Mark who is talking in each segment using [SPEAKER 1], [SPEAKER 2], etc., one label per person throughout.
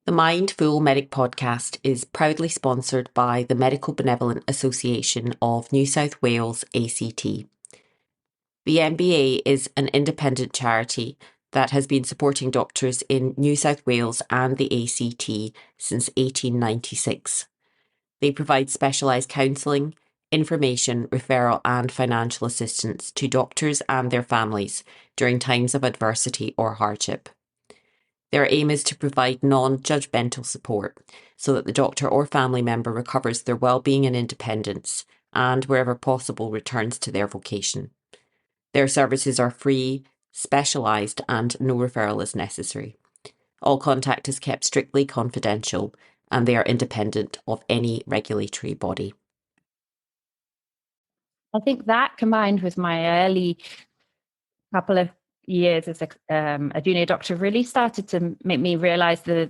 [SPEAKER 1] The Mindful Medic podcast is proudly sponsored by the Medical Benevolent Association of New South Wales, ACT. The MBA is an independent charity that has been supporting doctors in New South Wales and the ACT since 1896. They provide specialised counselling, information, referral and financial assistance to doctors and their families during times of adversity or hardship. Their aim is to provide non-judgmental support so that the doctor or family member recovers their well-being and independence and, wherever possible, returns to their vocation. Their services are free, specialised and no referral is necessary. All contact is kept strictly confidential and they are independent of any regulatory body.
[SPEAKER 2] I think that combined with my early couple of years as a junior doctor really started to make me realize the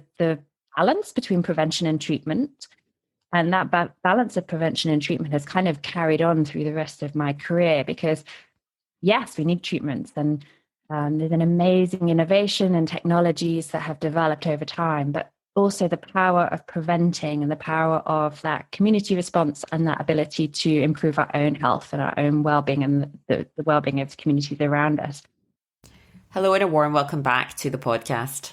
[SPEAKER 2] balance between prevention and treatment. And that balance of prevention and treatment has kind of carried on through the rest of my career because, yes, we need treatments. And there's an amazing innovation and technologies that have developed over time, but also the power of preventing and the power of that community response and that ability to improve our own health and our own well-being and the well-being of the communities around us.
[SPEAKER 1] Hello and a warm welcome back to the podcast.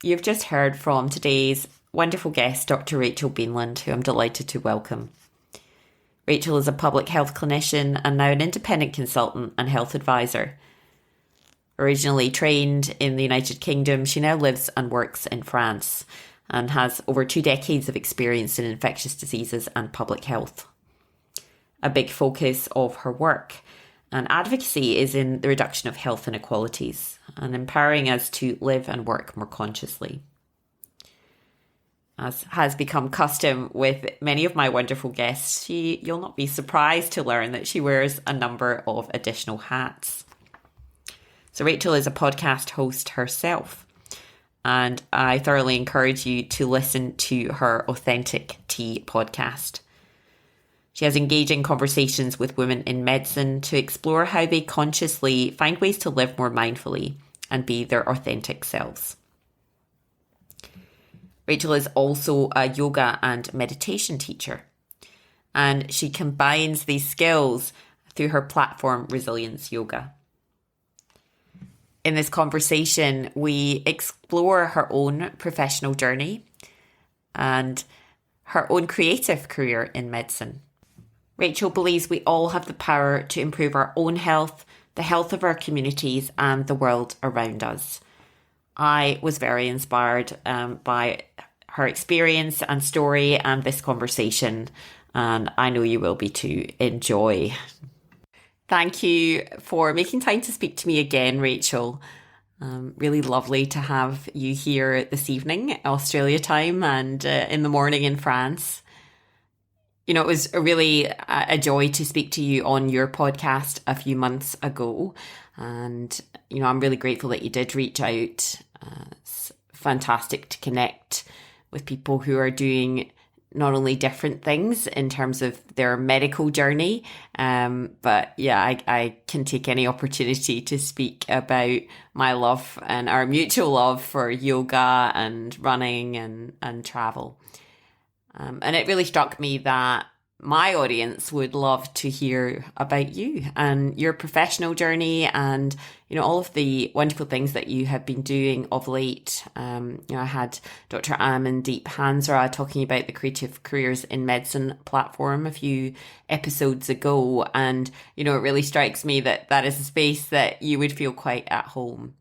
[SPEAKER 1] You've just heard from today's wonderful guest, Dr. Rachel Beanland, who I'm delighted to welcome. Rachel is a public health clinician and now an independent consultant and health advisor. Originally trained in the United Kingdom, she now lives and works in France and has over 2 decades of experience in infectious diseases and public health. A big focus of her work and advocacy is in the reduction of health inequalities and empowering us to live and work more consciously. As has become custom with many of my wonderful guests, you'll not be surprised to learn that she wears a number of additional hats. So Rachel is a podcast host herself, and I thoroughly encourage you to listen to her Authentic Tea podcast. She has engaging conversations with women in medicine to explore how they consciously find ways to live more mindfully and be their authentic selves. Rachel is also a yoga and meditation teacher, and she combines these skills through her platform Resilience Yoga. In this conversation, we explore her own professional journey and her own creative career in medicine. Rachel believes we all have the power to improve our own health, the health of our communities, and the world around us. I was very inspired by her experience and story and this conversation, and I know you will be too. Enjoy. Thank you for making time to speak to me again, Rachel. Really lovely to have you here this evening, Australia time, and in the morning in France. You know, it was really a joy to speak to you on your podcast a few months ago. And, you know, I'm really grateful that you did reach out. It's fantastic to connect with people who are doing not only different things in terms of their medical journey, but yeah, I can take any opportunity to speak about my love and our mutual love for yoga and running and travel. And it really struck me that my audience would love to hear about you and your professional journey and, you know, all of the wonderful things that you have been doing of late. You know, I had Dr. Amandeep Hansra talking about the Creative Careers in Medicine platform a few episodes ago. And, you know, it really strikes me that that is a space that you would feel quite at home.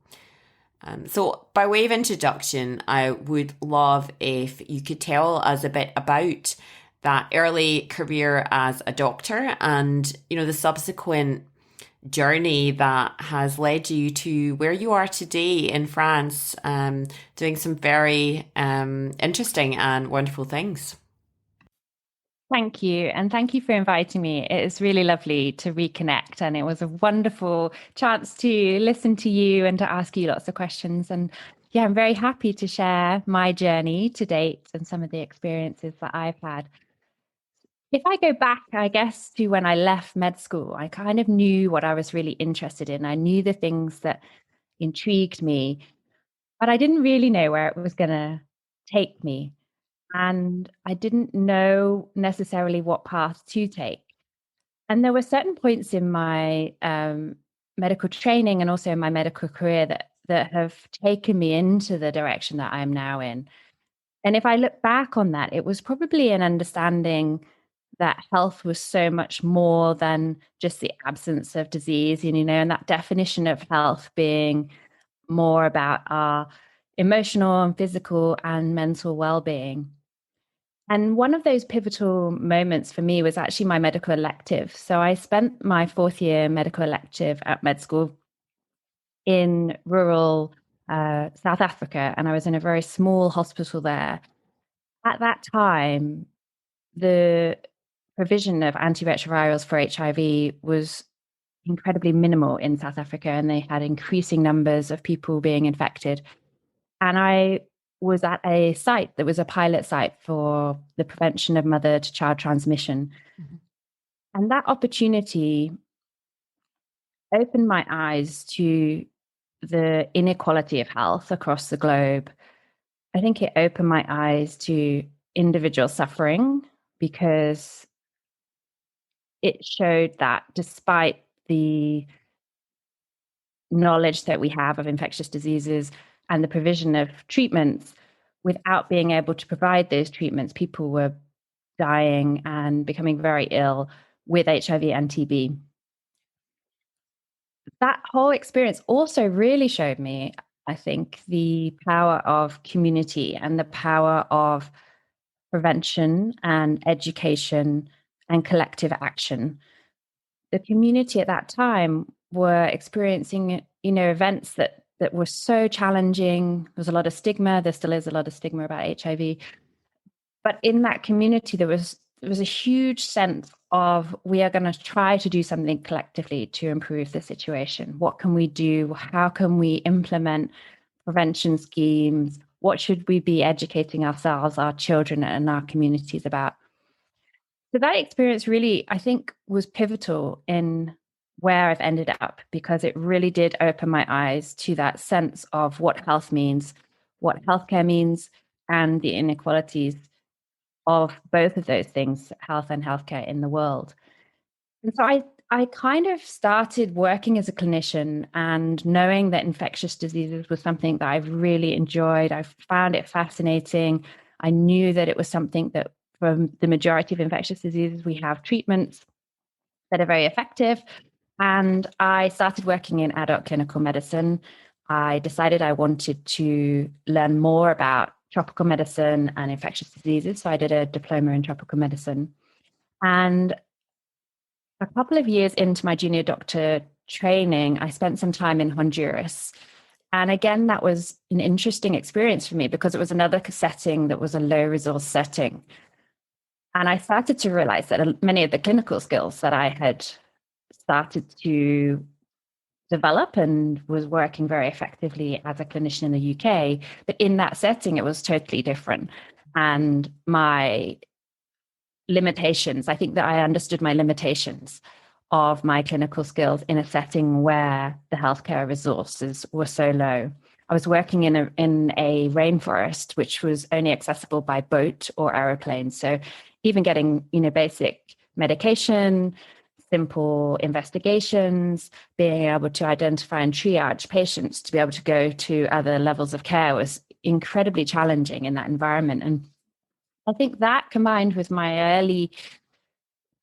[SPEAKER 1] So by way of introduction, I would love if you could tell us a bit about that early career as a doctor and, you know, the subsequent journey that has led you to where you are today in France, doing some very interesting and wonderful things.
[SPEAKER 2] Thank you. And thank you for inviting me. It is really lovely to reconnect. And it was a wonderful chance to listen to you and to ask you lots of questions. And yeah, I'm very happy to share my journey to date and some of the experiences that I've had. If I go back, I guess, to when I left med school, I kind of knew what I was really interested in. I knew the things that intrigued me, but I didn't really know where it was going to take me. And I didn't know necessarily what path to take. And there were certain points in my medical training and also in my medical career that have taken me into the direction that I'm now in. And if I look back on that, it was probably an understanding that health was so much more than just the absence of disease, and that definition of health being more about our emotional and physical and mental well-being. And one of those pivotal moments for me was actually my medical elective. So I spent my fourth year medical elective at med school in rural South Africa, and I was in a very small hospital there. At that time, the provision of antiretrovirals for HIV was incredibly minimal in South Africa, and they had increasing numbers of people being infected. And I was at a site that was a pilot site for the prevention of mother to child transmission. Mm-hmm. And that opportunity opened my eyes to the inequality of health across the globe. I think it opened my eyes to individual suffering because it showed that despite the knowledge that we have of infectious diseases and the provision of treatments, without being able to provide those treatments, people were dying and becoming very ill with HIV and TB. That whole experience also really showed me, I think, the power of community and the power of prevention and education and collective action. The community at that time were experiencing, events that were so challenging. There was a lot of stigma. There still is a lot of stigma about HIV. But in that community, there was a huge sense of, we are going to try to do something collectively to improve the situation. What can we do? How can we implement prevention schemes? What should we be educating ourselves, our children, and our communities about? So that experience really, I think, was pivotal in where I've ended up, because it really did open my eyes to that sense of what health means, what healthcare means, and the inequalities of both of those things, health and healthcare in the world. And so I kind of started working as a clinician and knowing that infectious diseases was something that I've really enjoyed. I found it fascinating. I knew that it was something that, for the majority of infectious diseases, we have treatments that are very effective. And I started working in adult clinical medicine. I decided I wanted to learn more about tropical medicine and infectious diseases. So I did a diploma in tropical medicine. And a couple of years into my junior doctor training, I spent some time in Honduras. And again, that was an interesting experience for me because it was another setting that was a low resource setting. And I started to realize that many of the clinical skills that I had started to develop and was working very effectively as a clinician in the UK, but in that setting, it was totally different. And my limitations, I think that I understood my limitations of my clinical skills in a setting where the healthcare resources were so low. I was working in a rainforest, which was only accessible by boat or aeroplane. So even getting, basic medication, simple investigations, being able to identify and triage patients to be able to go to other levels of care was incredibly challenging in that environment. And I think that, combined with my early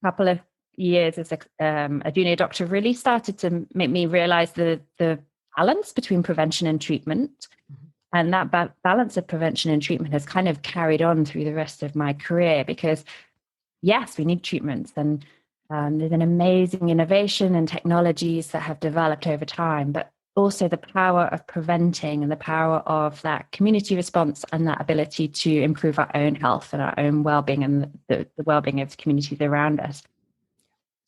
[SPEAKER 2] couple of years as a junior doctor, really started to make me realize the balance between prevention and treatment. Mm-hmm. And that balance of prevention and treatment has kind of carried on through the rest of my career, because yes, we need treatments, and there's an amazing innovation and technologies that have developed over time, but also the power of preventing and the power of that community response and that ability to improve our own health and our own well-being and the well-being of the communities around us.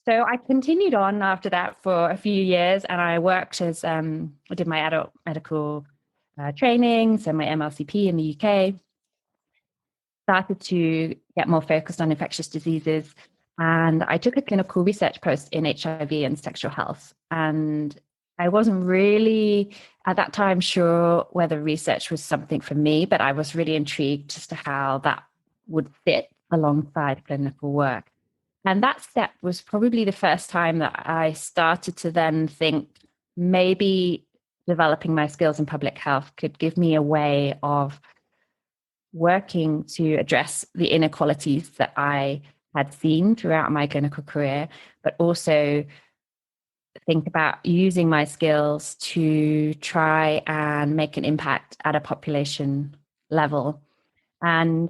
[SPEAKER 2] So I continued on after that for a few years, and I worked as, I did my adult medical training, so my MLCP in the UK, started to get more focused on infectious diseases. And I took a clinical research post in HIV and sexual health. And I wasn't really at that time sure whether research was something for me, but I was really intrigued as to how that would fit alongside clinical work. And that step was probably the first time that I started to then think maybe developing my skills in public health could give me a way of working to address the inequalities that I had seen throughout my clinical career, but also think about using my skills to try and make an impact at a population level. And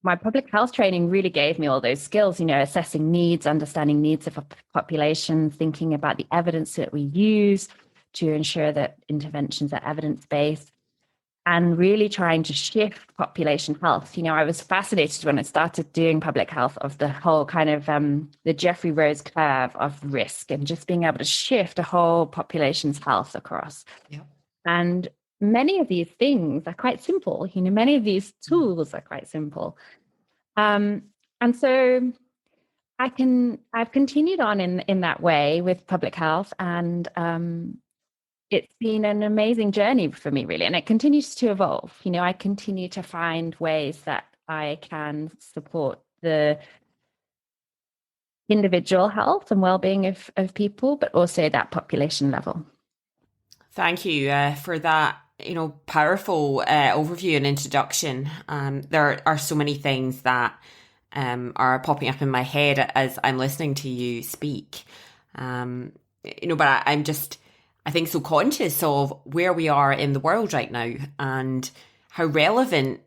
[SPEAKER 2] my public health training really gave me all those skills, assessing needs, understanding needs of a population, thinking about the evidence that we use to ensure that interventions are evidence-based, and really trying to shift population health. I was fascinated when I started doing public health of the whole kind of the Jeffrey Rose curve of risk and just being able to shift a whole population's health across.
[SPEAKER 1] Yeah.
[SPEAKER 2] And many of these things are quite simple. Many of these tools are quite simple. And so I've continued on in that way with public health, and it's been an amazing journey for me, really, and it continues to evolve. I continue to find ways that I can support the individual health and well-being of people, but also that population level.
[SPEAKER 1] Thank you for that, powerful overview and introduction. There are so many things that are popping up in my head as I'm listening to you speak. But I think so conscious of where we are in the world right now and how relevant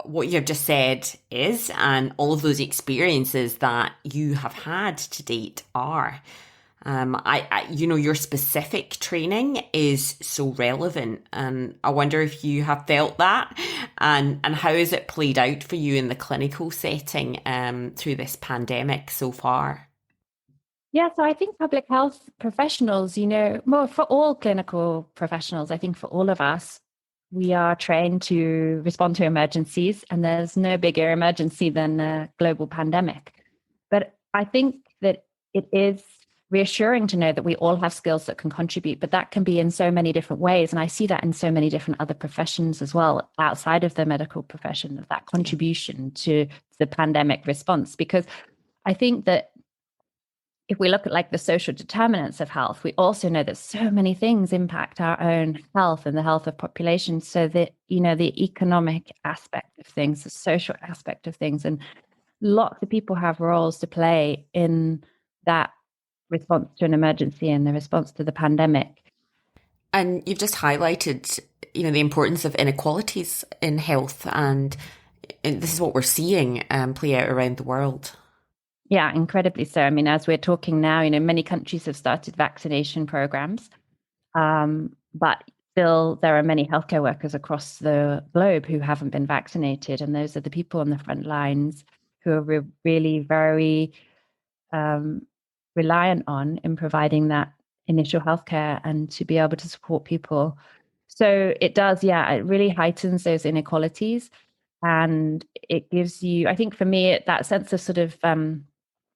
[SPEAKER 1] what you have just said is, and all of those experiences that you have had to date are. Your specific training is so relevant, and I wonder if you have felt that, and how has it played out for you in the clinical setting through this pandemic so far?
[SPEAKER 2] Yeah, so I think public health professionals, more for all clinical professionals, I think for all of us, we are trained to respond to emergencies, and there's no bigger emergency than a global pandemic. But I think that it is reassuring to know that we all have skills that can contribute, but that can be in so many different ways. And I see that in so many different other professions as well, outside of the medical profession, of that contribution to the pandemic response. Because I think that if we look at like the social determinants of health, we also know that so many things impact our own health and the health of populations. So that, the economic aspect of things, the social aspect of things, and lots of people have roles to play in that response to an emergency and the response to the pandemic.
[SPEAKER 1] And you've just highlighted, the importance of inequalities in health, and this is what we're seeing play out around the world.
[SPEAKER 2] Yeah, incredibly so. I mean, as we're talking now, many countries have started vaccination programs, but still there are many healthcare workers across the globe who haven't been vaccinated. And those are the people on the front lines who are really very reliant on in providing that initial healthcare and to be able to support people. So it does, it really heightens those inequalities. And it gives you, I think for me, that sense of sort of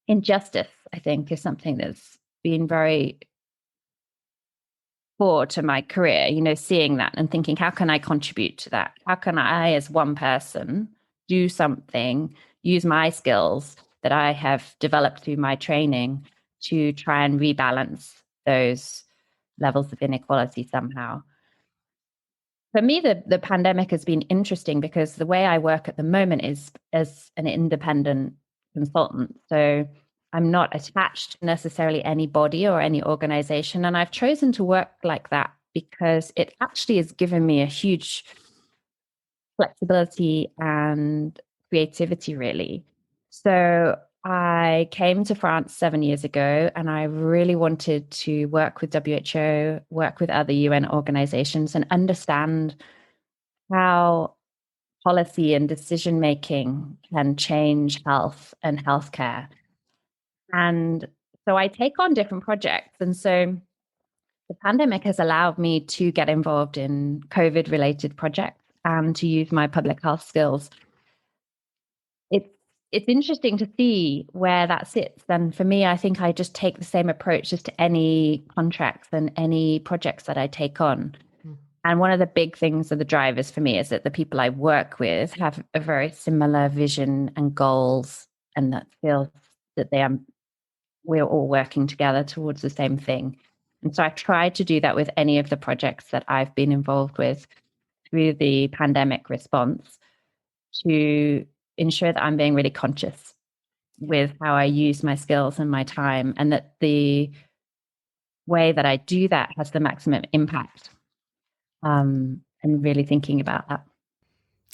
[SPEAKER 2] injustice, I think, is something that's been very core to my career, seeing that and thinking, how can I contribute to that? How can I, as one person, do something, use my skills that I have developed through my training to try and rebalance those levels of inequality somehow? For me, the pandemic has been interesting because the way I work at the moment is as an independent consultant. So I'm not attached to necessarily any body or any organization. And I've chosen to work like that because it actually has given me a huge flexibility and creativity, really. So I came to France 7 years ago, and I really wanted to work with WHO, work with other UN organizations, and understand how policy and decision making can change health and healthcare. And so I take on different projects. And so the pandemic has allowed me to get involved in COVID related projects and to use my public health skills. It's it's interesting to see where that sits. And for me, I think I just take the same approach as to any contracts and any projects that I take on. And one of the big things of the drivers for me is that the people I work with have a very similar vision and goals, and that feel that we're all working together towards the same thing. And so I try to do that with any of the projects that I've been involved with through the pandemic response, to ensure that I'm being really conscious with how I use my skills and my time, and that the way that I do that has the maximum impact. And really thinking about that.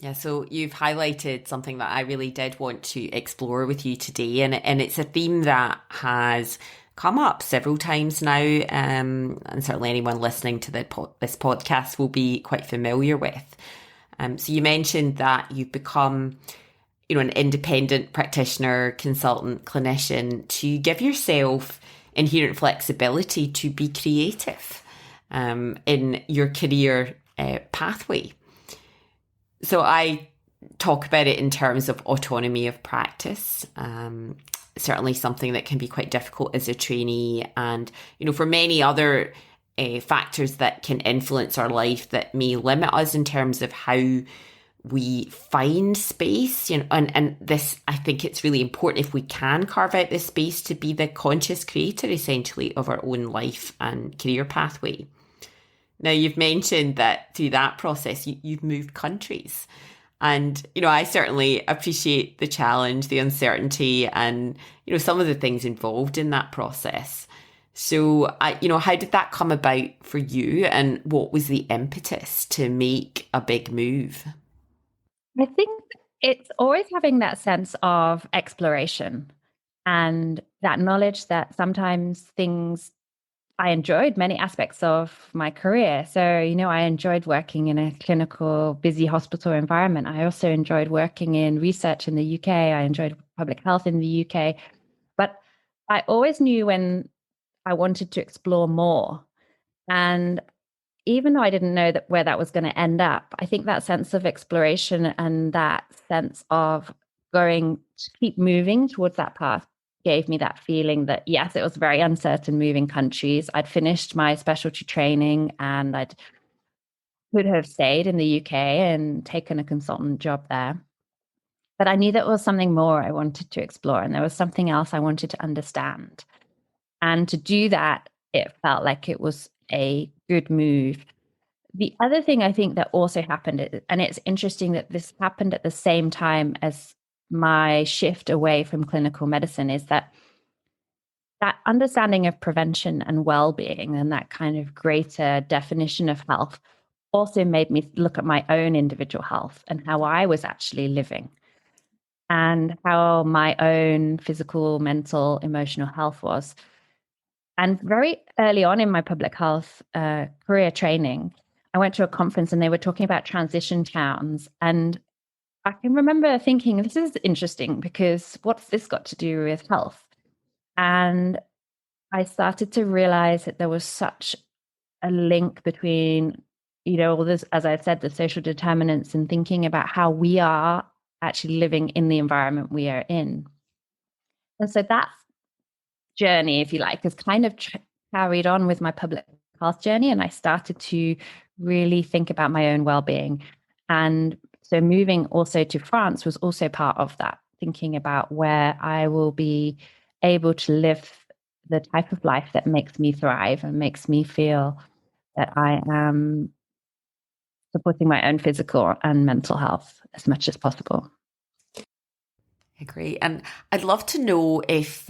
[SPEAKER 1] Yeah, so you've highlighted something that I really did want to explore with you today, and it's a theme that has come up several times now, and certainly anyone listening to this podcast will be quite familiar with. So you mentioned that you've become, an independent practitioner, consultant, clinician, to give yourself inherent flexibility to be creative in your career pathway. So I talk about it in terms of autonomy of practice. Certainly something that can be quite difficult as a trainee, and for many other factors that can influence our life that may limit us in terms of how we find space. And this, I think it's really important if we can carve out this space to be the conscious creator, essentially, of our own life and career pathway. Now, you've mentioned that through that process, you've moved countries. And, I certainly appreciate the challenge, the uncertainty, and, some of the things involved in that process. So, how did that come about for you, and what was the impetus to make a big move?
[SPEAKER 2] I think it's always having that sense of exploration and that knowledge that sometimes I enjoyed many aspects of my career. So, I enjoyed working in a clinical, busy hospital environment. I also enjoyed working in research in the UK. I enjoyed public health in the UK. But I always knew when I wanted to explore more. And even though I didn't know where that was going to end up, I think that sense of exploration and that sense of going to keep moving towards that path gave me that feeling that, yes, it was very uncertain moving countries. I'd finished my specialty training and I could have stayed in the UK and taken a consultant job there. But I knew that was something more I wanted to explore, and there was something else I wanted to understand. And to do that, it felt like it was a good move. The other thing I think that also happened, and it's interesting that this happened at the same time as my shift away from clinical medicine, is that understanding of prevention and well-being and that kind of greater definition of health also made me look at my own individual health and how I was actually living and how my own physical, mental, emotional health was. And very early on in my public health career training, I went to a conference and they were talking about transition towns. And I can remember thinking, this is interesting because what's this got to do with health? And I started to realize that there was such a link between, all this, as I said, the social determinants, and thinking about how we are actually living in the environment we are in. And so that journey, if you like, has kind of carried on with my public health journey. And I started to really think about my own well-being. And so moving also to France was also part of that, thinking about where I will be able to live the type of life that makes me thrive and makes me feel that I am supporting my own physical and mental health as much as possible.
[SPEAKER 1] Great. And I'd love to know if,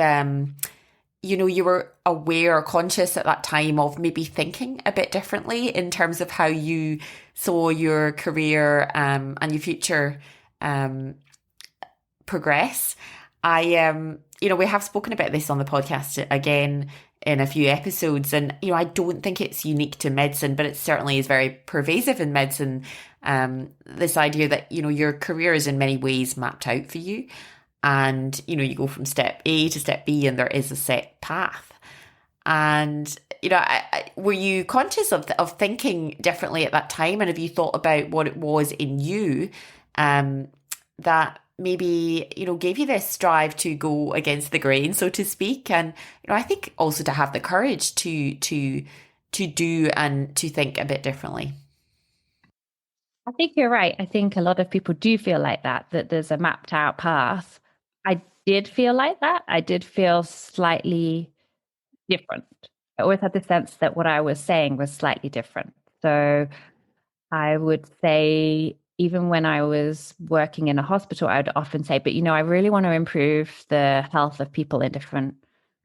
[SPEAKER 1] you were aware or conscious at that time of maybe thinking a bit differently in terms of how you saw your career and your future progress. We have spoken about this on the podcast again in a few episodes, and I don't think it's unique to medicine, but it certainly is very pervasive in medicine. This idea that your career is in many ways mapped out for you, and you go from step A to step B, and there is a set path. And were you conscious of thinking differently at that time, and have you thought about what it was in you that maybe, gave you this drive to go against the grain, so to speak. And, I think also to have the courage to do and to think a bit differently.
[SPEAKER 2] I think you're right. I think a lot of people do feel like that there's a mapped out path. I did feel like that. I did feel slightly different. I always had the sense that what I was saying was slightly different. So I would say, even when I was working in a hospital, I would often say, but I really want to improve the health of people in different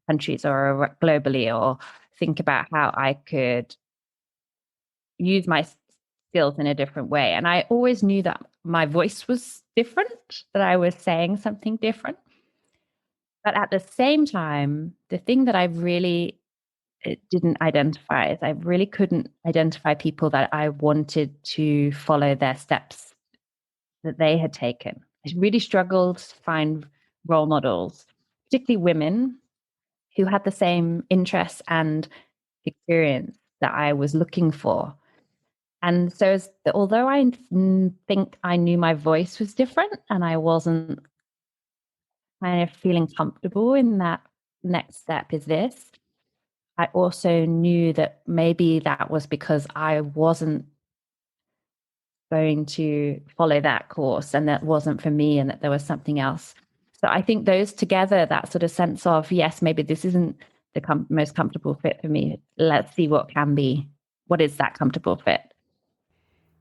[SPEAKER 2] countries or globally, or think about how I could use my skills in a different way. And I always knew that my voice was different, that I was saying something different. But at the same time, the thing that I really didn't identify is I really couldn't identify people that I wanted to follow their steps that they had taken. I really struggled to find role models, particularly women who had the same interests and experience that I was looking for. And so, although I think I knew my voice was different and I wasn't kind of feeling comfortable in that next step is this, I also knew that maybe that was because I wasn't going to follow that course and that wasn't for me and that there was something else. So I think those together, that sort of sense of, yes, maybe this isn't the most comfortable fit for me. Let's see what can be. What is that comfortable fit?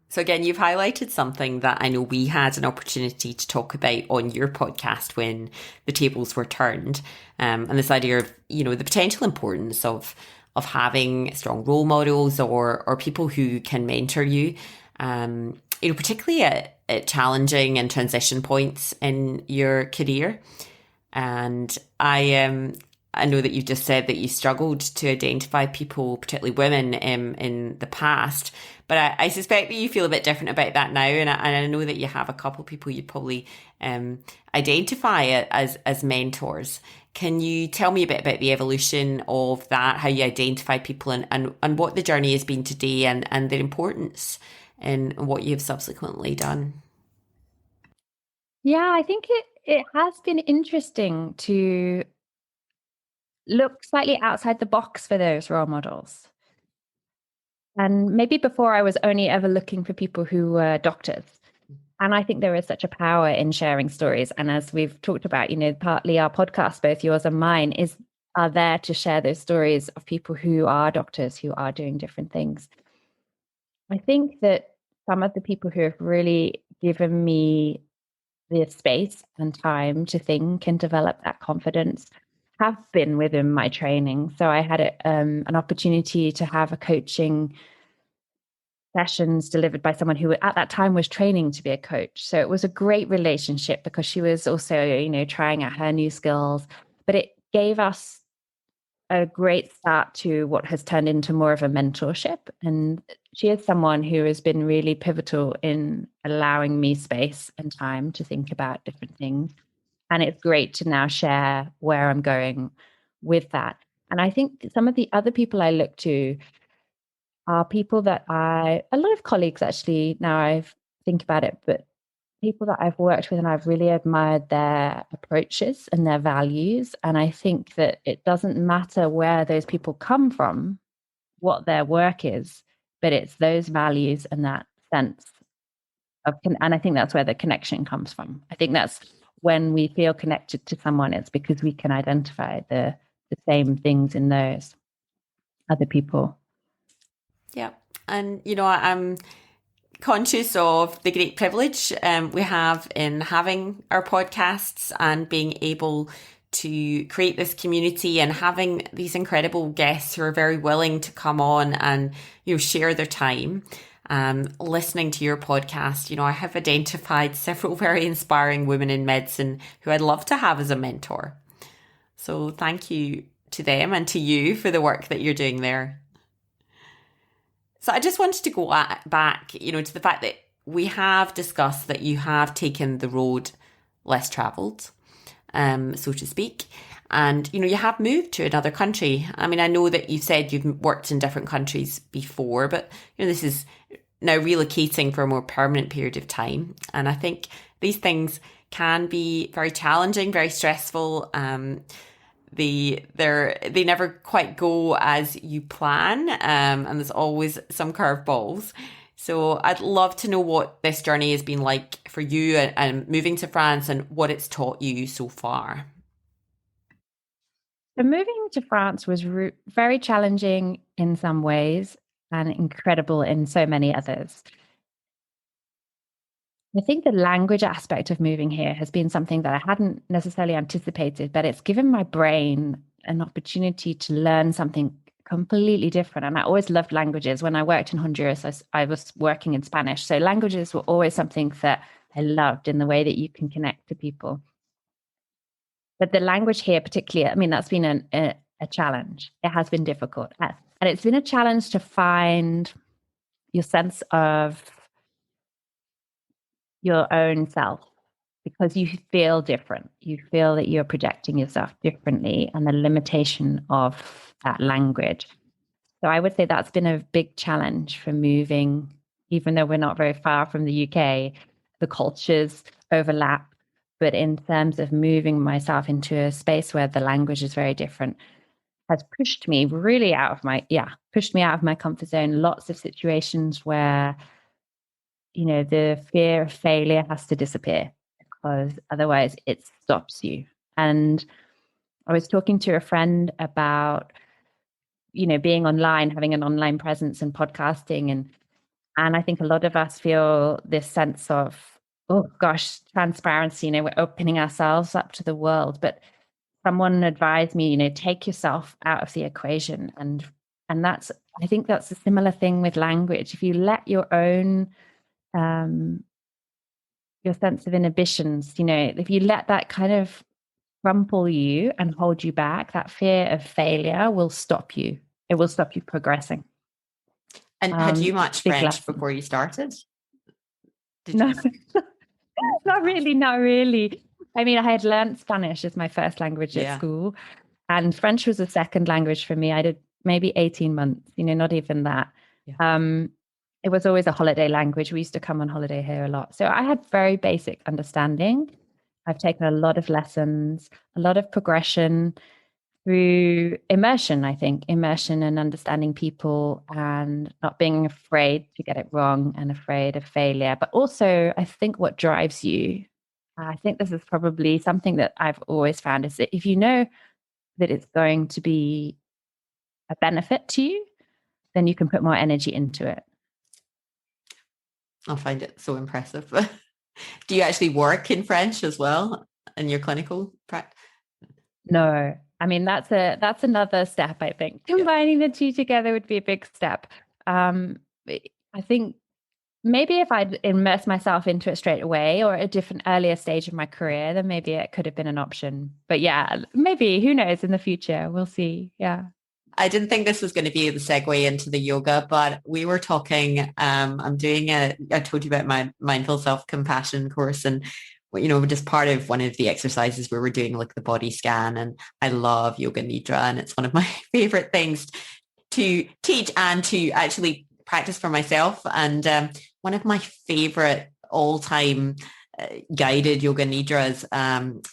[SPEAKER 1] So again, you've highlighted something that I know we had an opportunity to talk about on your podcast when the tables were turned, and this idea of the potential importance of having strong role models or people who can mentor you, particularly at challenging and transition points in your career. And I know that you just said that you struggled to identify people, particularly women, in the past, but I suspect that you feel a bit different about that now. And I know that you have a couple of people you'd probably identify as mentors. Can you tell me a bit about the evolution of that, how you identify people and what the journey has been today and their importance in what you've subsequently done?
[SPEAKER 2] Yeah, I think it has been interesting to look slightly outside the box for those role models. And maybe before I was only ever looking for people who were doctors. And I think there is such a power in sharing stories. And as we've talked about, partly our podcast, both yours and mine, are there to share those stories of people who are doctors, who are doing different things. I think that some of the people who have really given me the space and time to think and develop that confidence have been within my training. So I had an opportunity to have a coaching sessions delivered by someone who at that time was training to be a coach. So it was a great relationship because she was also, trying out her new skills, but it gave us a great start to what has turned into more of a mentorship. And she is someone who has been really pivotal in allowing me space and time to think about different things. And it's great to now share where I'm going with that. And I think some of the other people I look to are people that a lot of colleagues actually, now I think about it, but people that I've worked with and I've really admired their approaches and their values. And I think that it doesn't matter where those people come from, what their work is, but it's those values and that sense of, and I think that's where the connection comes from. I think that's when we feel connected to someone, it's because we can identify the same things in those other people.
[SPEAKER 1] Yeah. And, I'm conscious of the great privilege we have in having our podcasts and being able to create this community and having these incredible guests who are very willing to come on and, share their time. Listening to your podcast, I have identified several very inspiring women in medicine who I'd love to have as a mentor. So thank you to them and to you for the work that you're doing there. So I just wanted to go back, to the fact that we have discussed that you have taken the road less travelled, so to speak. And, you have moved to another country. I mean, I know that you've said you've worked in different countries before, but, this is now relocating for a more permanent period of time. And I think these things can be very challenging, very stressful. They never quite go as you plan, and there's always some curveballs. So I'd love to know what this journey has been like for you and moving to France and what it's taught you so far.
[SPEAKER 2] So moving to France was very challenging in some ways and incredible in so many others. I think the language aspect of moving here has been something that I hadn't necessarily anticipated, but it's given my brain an opportunity to learn something completely different. And I always loved languages. When I worked in Honduras, I was working in Spanish. So languages were always something that I loved in the way that you can connect to people. But the language here, particularly, I mean, that's been a challenge. It has been difficult. And it's been a challenge to find your sense of your own self because you feel different. You feel that you're projecting yourself differently and the limitation of that language. So I would say that's been a big challenge for moving, even though we're not very far from the UK, the cultures overlap. But in terms of moving myself into a space where the language is very different, has pushed me really pushed me out of my comfort zone. Lots of situations where, the fear of failure has to disappear because otherwise it stops you. And I was talking to a friend about, being online, having an online presence and podcasting. And I think a lot of us feel this sense of, oh gosh, transparency, we're opening ourselves up to the world. But someone advised me, take yourself out of the equation. And I think that's a similar thing with language. If you let your own, your sense of inhibitions, if you let that kind of crumple you and hold you back, that fear of failure will stop you. It will stop you progressing.
[SPEAKER 1] And had you much French before you started?
[SPEAKER 2] No, not really. I mean, I had learned Spanish as my first language at school, and French was a second language for me. I did maybe 18 months, not even that. Yeah. It was always a holiday language. We used to come on holiday here a lot. So I had very basic understanding. I've taken a lot of lessons, a lot of progression through immersion, I think, immersion and understanding people and not being afraid to get it wrong and afraid of failure. But also, I think what drives you, I think this is probably something that I've always found, is that if you know that it's going to be a benefit to you, then you can put more energy into it.
[SPEAKER 1] I find it so impressive. Do you actually work in French as well in your clinical practice?
[SPEAKER 2] No. I mean, that's another step, I think. Combining the two together would be a big step. I think maybe if I'd immerse myself into it straight away or at a different earlier stage of my career, then maybe it could have been an option. But yeah, maybe, who knows, in the future, we'll see. Yeah.
[SPEAKER 1] I didn't think this was going to be the segue into the yoga, but we were talking, I'm doing I told you about my mindful self-compassion course, and just part of one of the exercises where we're doing like the body scan, and I love yoga nidra, and it's one of my favorite things to teach and to actually practice for myself. And one of my favorite all-time guided yoga nidras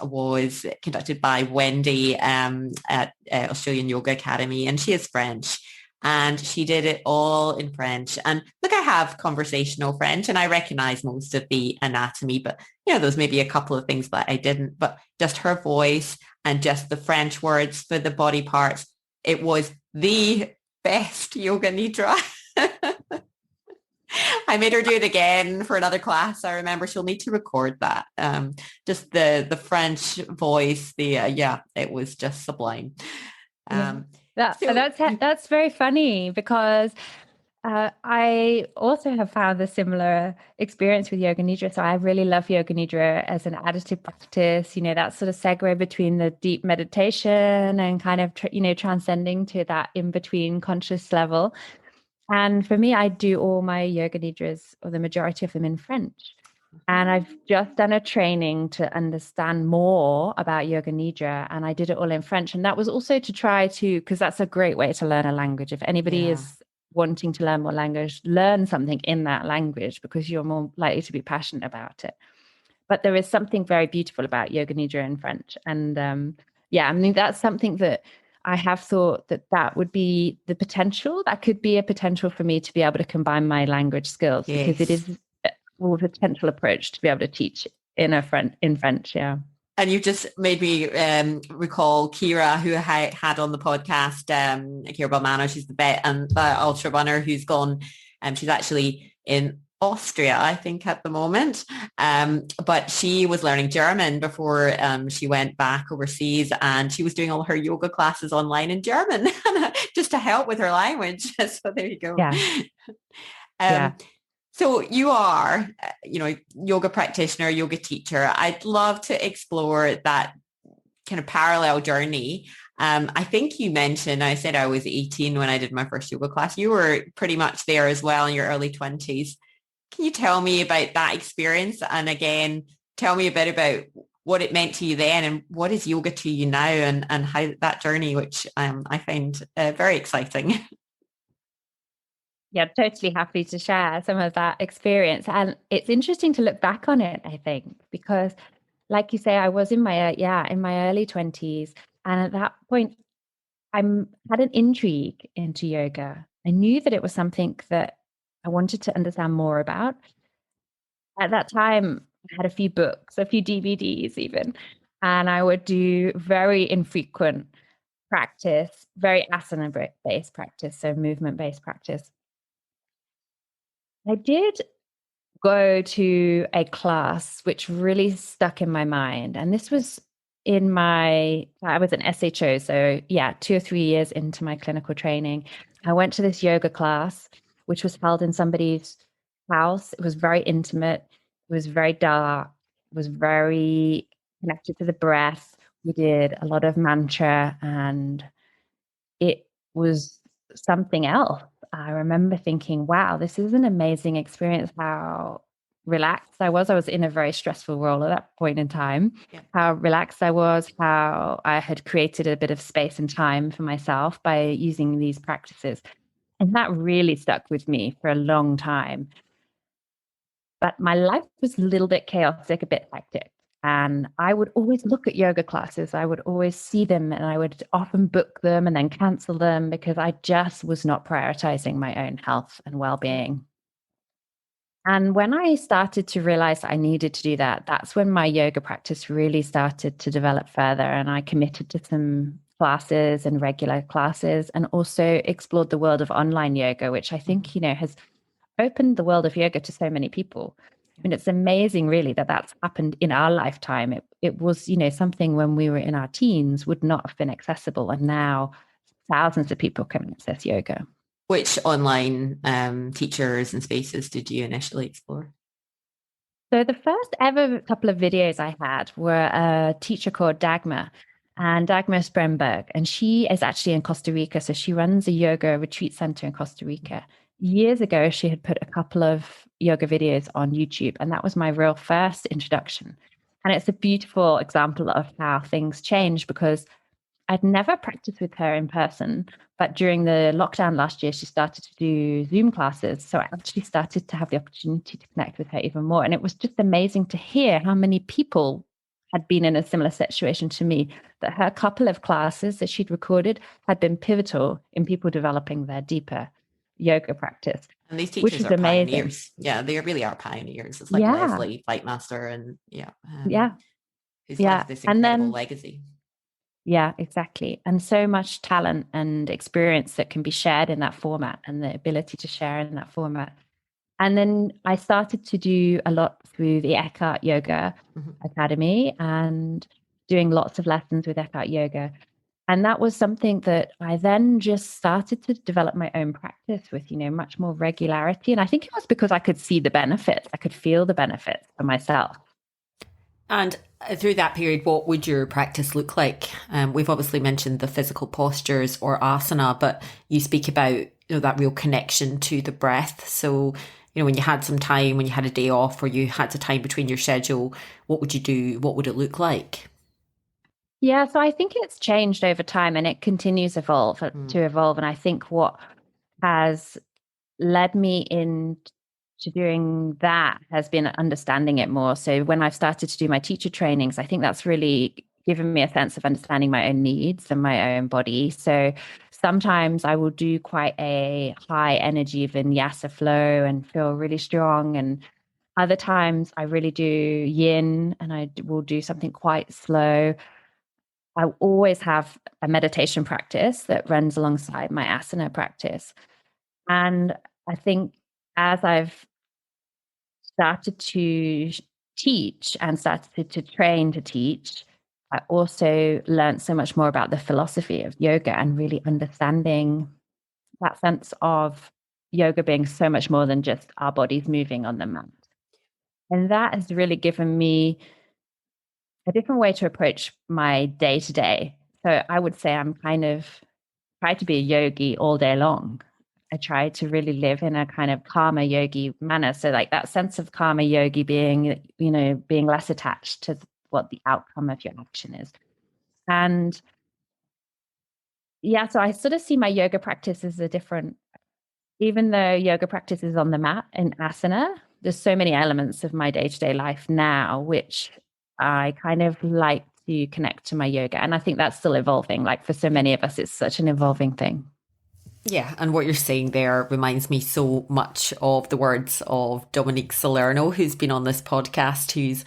[SPEAKER 1] was conducted by Wendy at Australian Yoga Academy, and she is French, and she did it all in French. And look, I have conversational French and I recognize most of the anatomy, but there's maybe a couple of things that I didn't. But just her voice and just the French words for the body parts, it was the best yoga nidra. I made her do it again for another class. I remember she'll need to record that. Just the French voice, it was just sublime.
[SPEAKER 2] That's very funny because I also have found a similar experience with Yoga Nidra. So I really love Yoga Nidra as an additive practice, that sort of segue between the deep meditation and kind of, transcending to that in-between conscious level. And for me, I do all my Yoga Nidras, or the majority of them, in French. And I've just done a training to understand more about Yoga Nidra, and I did it all in French. And that was also to try to, because that's a great way to learn a language. If anybody is wanting to learn more language, learn something in that language because you're more likely to be passionate about it. but there is something very beautiful about yoga nidra in French. And I mean, that's something that I have thought that would be the potential. That could be a potential for me to be able to combine my language skills, because it
[SPEAKER 1] Yes.
[SPEAKER 2] is a potential approach to be able to teach in French. Yeah.
[SPEAKER 1] And you just made me recall Kira, who I had on the podcast, Kira Balmano. She's the vet and the ultra runner who's gone. She's actually in Austria, I think, at the moment. But she was learning German before she went back overseas, and she was doing all her yoga classes online in German just to help with her language. So there you go.
[SPEAKER 2] Yeah.
[SPEAKER 1] Um, So you are, yoga practitioner, yoga teacher. I'd love to explore that kind of parallel journey. I think you mentioned, I said I was 18 when I did my first yoga class. You were pretty much there as well in your early 20s. Can you tell me about that experience? And again, tell me a bit about what it meant to you then and what is yoga to you now, and how that journey, which I find very exciting.
[SPEAKER 2] Yeah, totally happy to share some of that experience. And it's interesting to look back on it, I think, because like you say, I was in my early 20s. And at that point, I had an intrigue into yoga. I knew that it was something that I wanted to understand more about. At that time, I had a few books, a few DVDs even, and I would do very infrequent practice, very asana-based practice, so movement-based practice. I did go to a class which really stuck in my mind. And this was I was an SHO. So, 2 or 3 years into my clinical training, I went to this yoga class, which was held in somebody's house. It was very intimate, it was very dark, it was very connected to the breath. We did a lot of mantra, and it was something else. I remember thinking, wow, this is an amazing experience. How relaxed I was. I was in a very stressful role at that point in time. Yeah. How relaxed I was, how I had created a bit of space and time for myself by using these practices. And that really stuck with me for a long time. But my life was a little bit chaotic, a bit hectic. And I would always look at yoga classes. I would always see them, and I would often book them and then cancel them because I just was not prioritizing my own health and well-being. And when I started to realize I needed to do that, that's when my yoga practice really started to develop further. And I committed to some classes and regular classes, and also explored the world of online yoga, which I think, has opened the world of yoga to so many people. I mean, it's amazing, really, that that's happened in our lifetime. It was, something when we were in our teens would not have been accessible. And now thousands of people can access yoga.
[SPEAKER 1] Which online teachers and spaces did you initially explore?
[SPEAKER 2] So the first ever couple of videos I had were a teacher called Dagmar, and Dagmar Spremberg, and she is actually in Costa Rica. So she runs a yoga retreat center in Costa Rica. Years ago, she had put a couple of yoga videos on YouTube, and that was my real first introduction. And it's a beautiful example of how things change, because I'd never practiced with her in person, but during the lockdown last year, she started to do Zoom classes. So I actually started to have the opportunity to connect with her even more. And it was just amazing to hear how many people had been in a similar situation to me, that her couple of classes that she'd recorded had been pivotal in people developing their deeper yoga practice.
[SPEAKER 1] And these teachers are
[SPEAKER 2] amazing.
[SPEAKER 1] Pioneers. Yeah, they really are pioneers. It's like Leslie, Flightmaster, and who's left this incredible legacy.
[SPEAKER 2] Yeah, exactly. And so much talent and experience that can be shared in that format, and the ability to share in that format. And then I started to do a lot through the Eckhart Yoga Academy, and doing lots of lessons with Eckhart Yoga. And that was something that I then just started to develop my own practice with, much more regularity. And I think it was because I could see the benefits, I could feel the benefits for myself.
[SPEAKER 1] And through that period, what would your practice look like? We've obviously mentioned the physical postures or asana, but you speak about that real connection to the breath. So, when you had some time, when you had a day off, or you had some time between your schedule, what would you do? What would it look like?
[SPEAKER 2] Yeah, so I think it's changed over time, and it continues to evolve. And I think what has led me in to doing that has been understanding it more. So when I've started to do my teacher trainings, I think that's really given me a sense of understanding my own needs and my own body. So sometimes I will do quite a high energy vinyasa flow and feel really strong. And other times I really do yin and I will do something quite slow. I always have a meditation practice that runs alongside my asana practice. And I think as I've started to teach and started to train to teach, I also learned so much more about the philosophy of yoga and really understanding that sense of yoga being so much more than just our bodies moving on the mat. And that has really given me a different way to approach my day to day. So I would say I'm kind of try to be a yogi all day long. I try to really live in a kind of karma yogi manner. So like that sense of karma yogi being, being less attached to what the outcome of your action is. And yeah, so I sort of see my yoga practice as a different, even though yoga practice is on the mat in asana, there's so many elements of my day-to-day life now, which I kind of like to connect to my yoga. And I think that's still evolving. Like for so many of us, it's such an evolving thing.
[SPEAKER 1] Yeah, and what you're saying there reminds me so much of the words of Dominique Salerno, who's been on this podcast, who's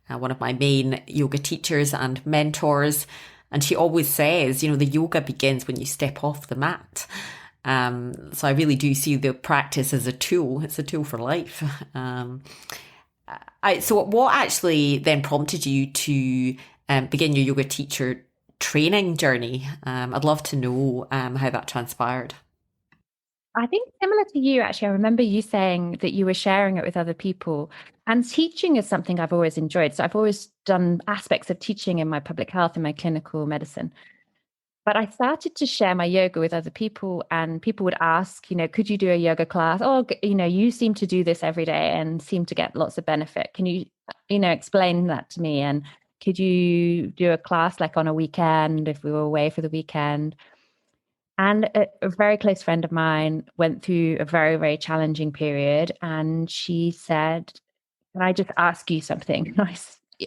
[SPEAKER 1] one of my main yoga teachers and mentors. And she always says, the yoga begins when you step off the mat. So I really do see the practice as a tool. It's a tool for life. So what actually then prompted you to begin your yoga teacher training journey? I'd love to know how that transpired.
[SPEAKER 2] I think similar to you, actually, I remember you saying that you were sharing it with other people. And teaching is something I've always enjoyed. So I've always done aspects of teaching in my public health and my clinical medicine. But I started to share my yoga with other people, and people would ask, could you do a yoga class? Oh, you seem to do this every day and seem to get lots of benefit. Can you, explain that to me? And could you do a class like on a weekend if we were away for the weekend? And a very close friend of mine went through a very, very challenging period. And she said, can I just ask you something? And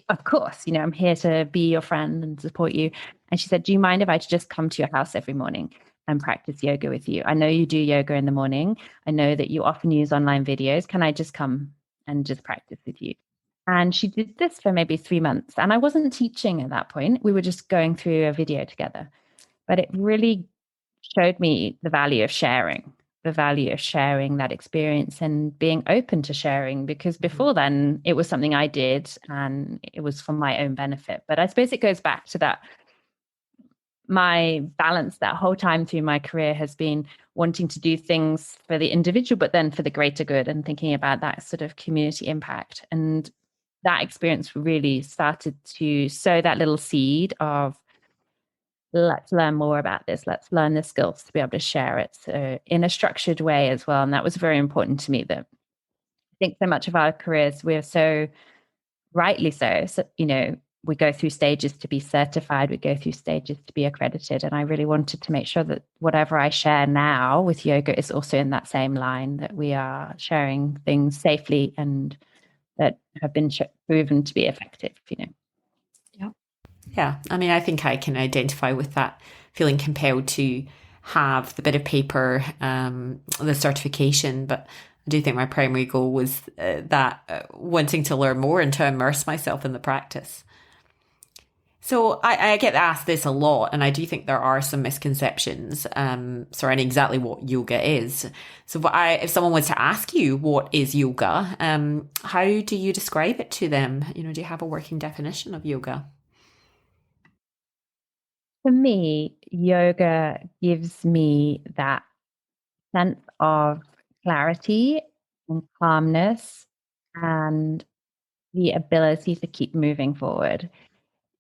[SPEAKER 2] of course, I'm here to be your friend and support you. And she said, do you mind if I just come to your house every morning and practice yoga with you? I know you do yoga in the morning. I know that you often use online videos. Can I just come and just practice with you? And she did this for maybe 3 months. And I wasn't teaching at that point. We were just going through a video together. But it really showed me the value of sharing that experience and being open to sharing, because before then it was something I did and it was for my own benefit. But I suppose it goes back to that. My balance that whole time through my career has been wanting to do things for the individual, but then for the greater good, and thinking about that sort of community impact. And that experience really started to sow that little seed of, let's learn more about this. Let's learn the skills to be able to share it in a structured way as well. And that was very important to me. That I think so much of our careers, we're so rightly so, we go through stages to be certified, we go through stages to be accredited. And I really wanted to make sure that whatever I share now with yoga is also in that same line, that we are sharing things safely and that have been proven to be effective,
[SPEAKER 1] Yeah. Yeah. I mean, I think I can identify with that, feeling compelled to have the bit of paper, the certification. But I do think my primary goal was wanting to learn more and to immerse myself in the practice. So I get asked this a lot, and I do think there are some misconceptions surrounding exactly what yoga is. So if someone was to ask you what is yoga, how do you describe it to them? Do you have a working definition of yoga?
[SPEAKER 2] For me, yoga gives me that sense of clarity and calmness and the ability to keep moving forward.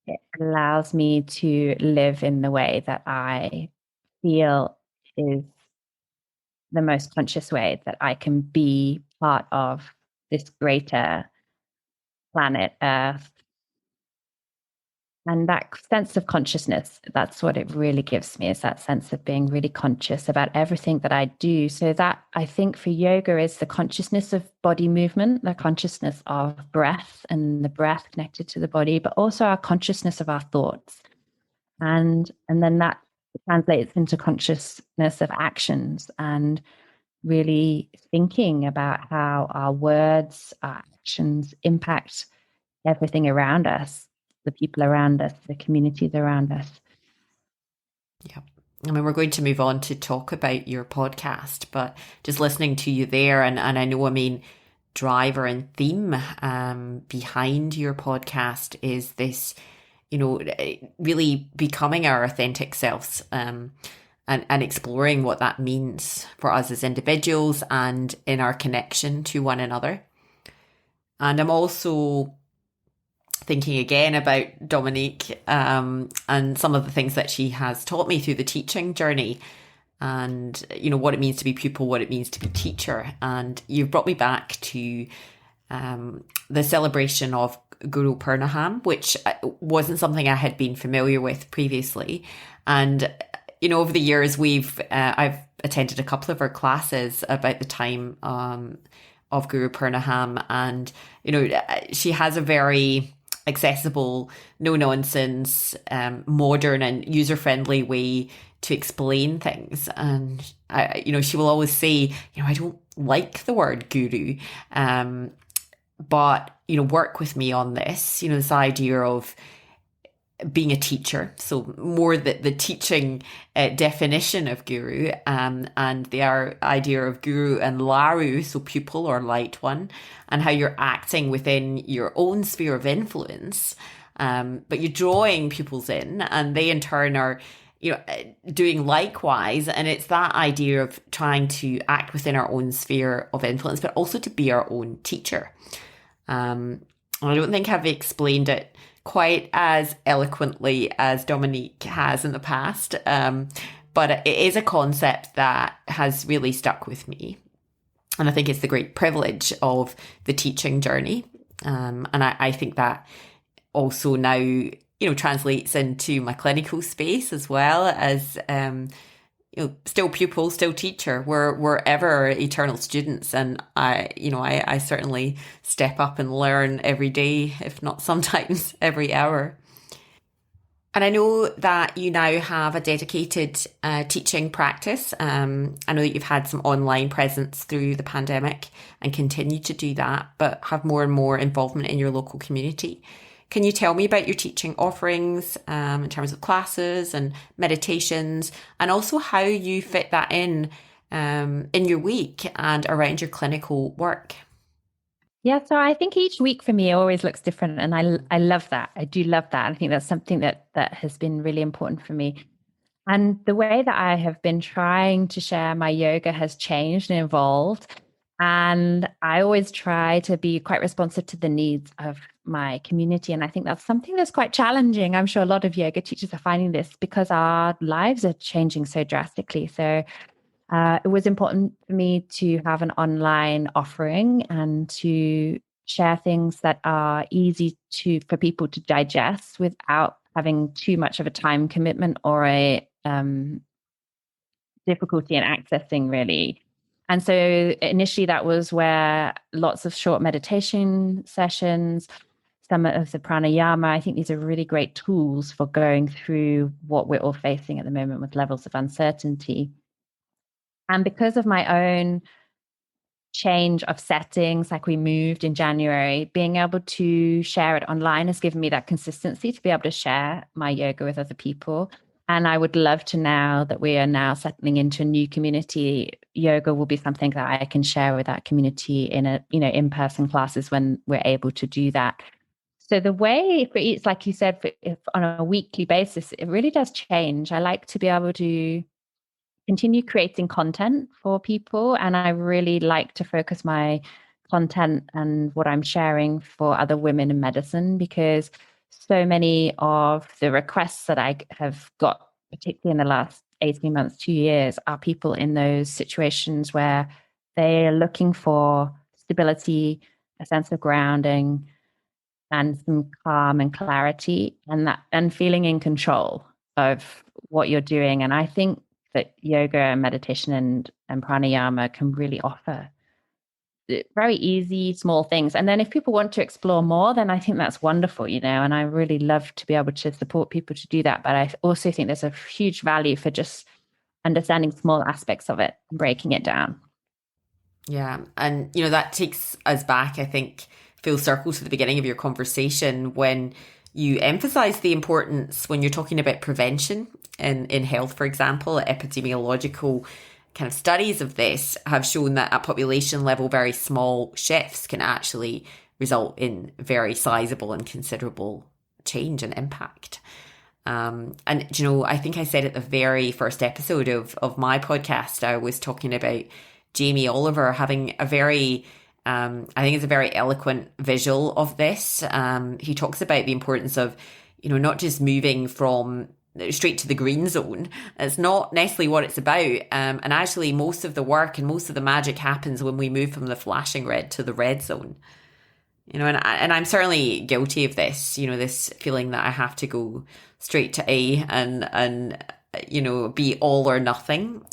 [SPEAKER 2] It allows me to live in the way that I feel is the most conscious way that I can be part of this greater planet Earth And that sense of consciousness, that's what it really gives me, is that sense of being really conscious about everything that I do. So that, I think, for yoga is the consciousness of body movement, the consciousness of breath and the breath connected to the body, but also our consciousness of our thoughts. And then that translates into consciousness of actions and really thinking about how our words, our actions impact everything around us, the people around us, the communities around us.
[SPEAKER 1] Yeah. I mean, we're going to move on to talk about your podcast, but just listening to you there, and I know, I mean, driver and theme behind your podcast is this, you know, really becoming our authentic selves, and exploring what that means for us as individuals and in our connection to one another. And I'm also thinking again about Dominique, and some of the things that she has taught me through the teaching journey, and you know what it means to be pupil, what it means to be teacher. And you've brought me back to the celebration of Guru Purnaham, which wasn't something I had been familiar with previously. And you know, over the years, I've attended a couple of her classes about the time of Guru Purnaham, and you know, she has a very accessible, no nonsense, modern and user friendly way to explain things. And you know, she will always say, you know, I don't like the word guru, but you know, work with me on this. You know, this idea of being a teacher, so more the teaching definition of guru, and the idea of guru and laru, so pupil or light one, and how you're acting within your own sphere of influence, but you're drawing pupils in, and they in turn are, you know, doing likewise. And it's that idea of trying to act within our own sphere of influence, but also to be our own teacher. I don't think I've explained it quite as eloquently as Dominique has in the past, but it is a concept that has really stuck with me. And I think it's the great privilege of the teaching journey. And I think that also now, you know, translates into my clinical space as well as, you know, still pupil, still teacher. We're ever eternal students, and I certainly step up and learn every day, if not sometimes every hour. And I know that you now have a dedicated teaching practice. I know that you've had some online presence through the pandemic and continue to do that, but have more and more involvement in your local community. Can you tell me about your teaching offerings, in terms of classes and meditations, and also how you fit that in your week and around your clinical work?
[SPEAKER 2] Yeah, so I think each week for me always looks different, and I love that. I do love that. I think that's something that has been really important for me. And the way that I have been trying to share my yoga has changed and evolved. And I always try to be quite responsive to the needs of my community. And I think that's something that's quite challenging. I'm sure a lot of yoga teachers are finding this because our lives are changing so drastically. So it was important for me to have an online offering and to share things that are easy for people to digest without having too much of a time commitment or a difficulty in accessing, really. And so initially that was where lots of short meditation sessions, some of the pranayama. I think these are really great tools for going through what we're all facing at the moment with levels of uncertainty. And because of my own change of settings, like we moved in January, being able to share it online has given me that consistency to be able to share my yoga with other people. And I would love to, now that we are now settling into a new community, yoga will be something that I can share with that community in in-person classes when we're able to do that. So the way for each, like you said, if on a weekly basis, it really does change. I like to be able to continue creating content for people. And I really like to focus my content and what I'm sharing for other women in medicine, because so many of the requests that I have got, particularly in the last 18 months, 2 years, are people in those situations where they are looking for stability, a sense of grounding, and some calm and clarity, and feeling in control of what you're doing. And I think that yoga and meditation and pranayama can really offer very easy, small things. And then if people want to explore more, then I think that's wonderful, and I really love to be able to support people to do that. But I also think there's a huge value for just understanding small aspects of it and breaking it down.
[SPEAKER 1] Yeah. And, that takes us back, I think, full circle to the beginning of your conversation when you emphasize the importance when you're talking about prevention in health, for example. Epidemiological kind of studies of this have shown that at population level, very small shifts can actually result in very sizable and considerable change and impact. And, I think I said at the very first episode of my podcast, I was talking about Jamie Oliver having a very, I think it's a very eloquent visual of this. He talks about the importance of, not just moving from straight to the green zone. It's not necessarily what it's about. And actually most of the work and most of the magic happens when we move from the flashing red to the red zone. And I'm certainly guilty of this, this feeling that I have to go straight to A and be all or nothing.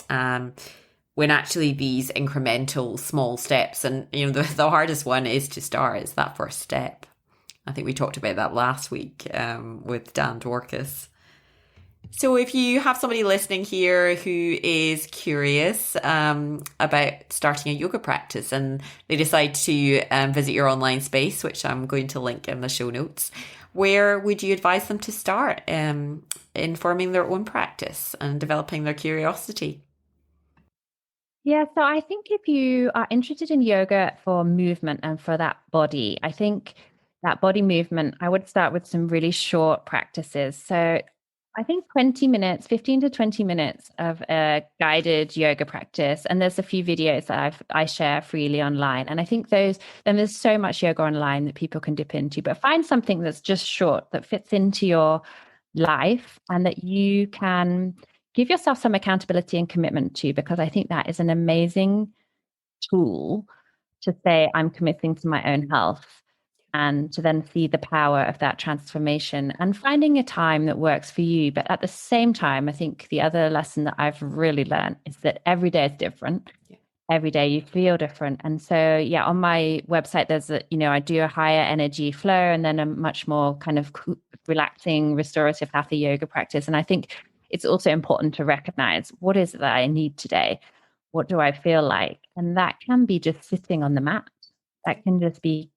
[SPEAKER 1] When actually these incremental small steps, and the hardest one is to start. It's that first step. I think we talked about that last week with Dan Dworkis. So if you have somebody listening here who is curious about starting a yoga practice and they decide to visit your online space, which I'm going to link in the show notes, where would you advise them to start in forming their own practice and developing their curiosity?
[SPEAKER 2] Yeah, so I think if you are interested in yoga for movement and for that body, I think that body movement, I would start with some really short practices. So I think 20 minutes, 15 to 20 minutes of a guided yoga practice. And there's a few videos that I share freely online. And I think then there's so much yoga online that people can dip into, but find something that's just short, that fits into your life and that you can give yourself some accountability and commitment to, because I think that is an amazing tool to say, I'm committing to my own health, and to then see the power of that transformation and finding a time that works for you. But at the same time, I think the other lesson that I've really learned is that every day is different. Yeah. Every day you feel different. And so, yeah, on my website, there's I do a higher energy flow and then a much more kind of relaxing, restorative, hatha yoga practice. And I think it's also important to recognize, what is it that I need today? What do I feel like? And that can be just sitting on the mat. That can just be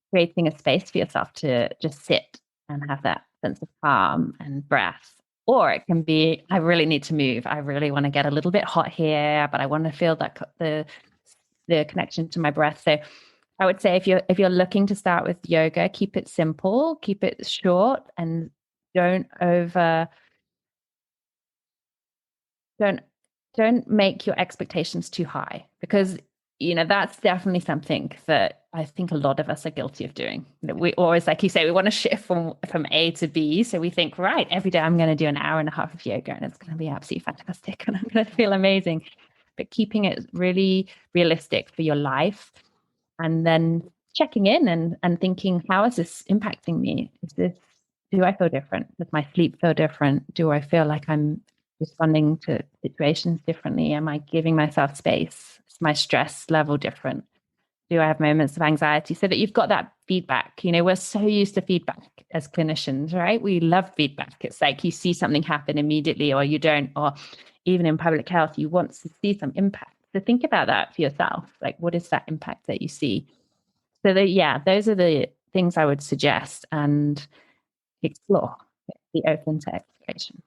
[SPEAKER 2] creating a space for yourself to just sit and have that sense of calm and breath. Or it can be, I really need to move. I really want to get a little bit hot here, but I want to feel that the connection to my breath. So I would say if you're looking to start with yoga, keep it simple, keep it short, and don't make your expectations too high, because that's definitely something that I think a lot of us are guilty of doing. We always, like you say, we want to shift from A to B. So we think, right, every day I'm going to do an hour and a half of yoga and it's going to be absolutely fantastic and I'm going to feel amazing. But keeping it really realistic for your life, and then checking in and thinking, how is this impacting me? Do I feel different? Does my sleep feel different? Do I feel like I'm responding to situations differently? Am I giving myself space? Is my stress level different? Do I have moments of anxiety? So that you've got that feedback. We're so used to feedback as clinicians, right? We love feedback. It's like you see something happen immediately or you don't, or even in public health, you want to see some impact. So think about that for yourself. Like, what is that impact that you see? So those are the things I would suggest, and explore, be open to exploration.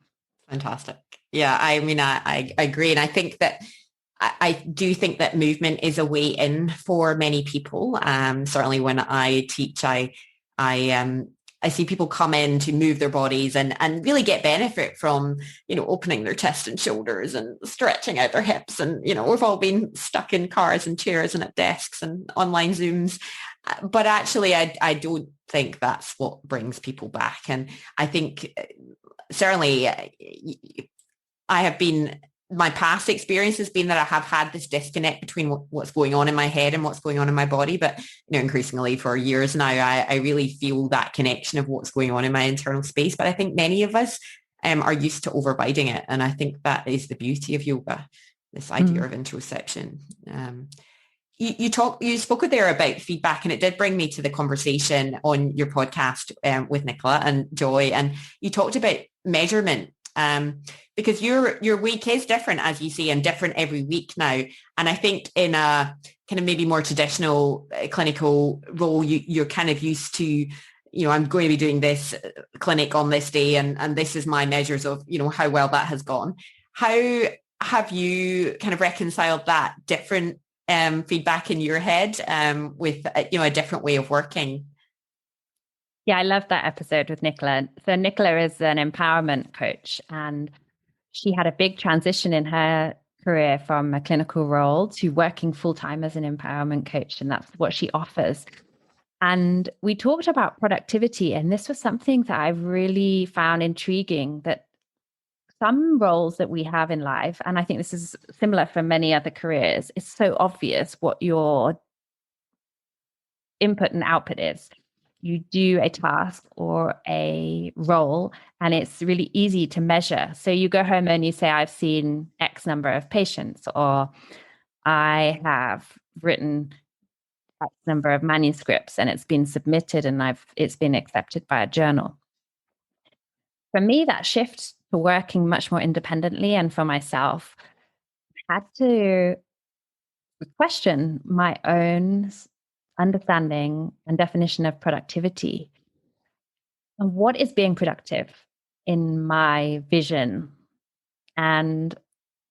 [SPEAKER 1] Fantastic. Yeah, I mean, I agree. And I think that I do think that movement is a way in for many people. Certainly when I teach, I see people come in to move their bodies and really get benefit from, opening their chest and shoulders and stretching out their hips. And, we've all been stuck in cars and chairs and at desks and online Zooms. But actually, I don't think that's what brings people back. And I think certainly I have been my past experience has been that I have had this disconnect between what's going on in my head and what's going on in my body. But, increasingly for years now, I really feel that connection of what's going on in my internal space. But I think many of us are used to overriding it. And I think that is the beauty of yoga, this idea of introspection. You spoke there about feedback, and it did bring me to the conversation on your podcast with Nicola and Joy, and you talked about measurement, because your week is different, as you say, and different every week now. And I think in a kind of maybe more traditional clinical role, you're kind of used to, I'm going to be doing this clinic on this day, and this is my measures of, how well that has gone. How have you kind of reconciled that different feedback in your head with a different way of working?
[SPEAKER 2] Yeah, I love that episode with Nicola. So Nicola is an empowerment coach, and she had a big transition in her career from a clinical role to working full-time as an empowerment coach, and that's what she offers. And we talked about productivity, and this was something that I really found intriguing, that some roles that we have in life, and I think this is similar for many other careers, it's so obvious what your input and output is. You do a task or a role, and it's really easy to measure. So you go home and you say, I've seen X number of patients, or I have written X number of manuscripts and it's been submitted and it's been accepted by a journal. For me, that shift to working much more independently and for myself had to question my own understanding and definition of productivity. And what is being productive in my vision? And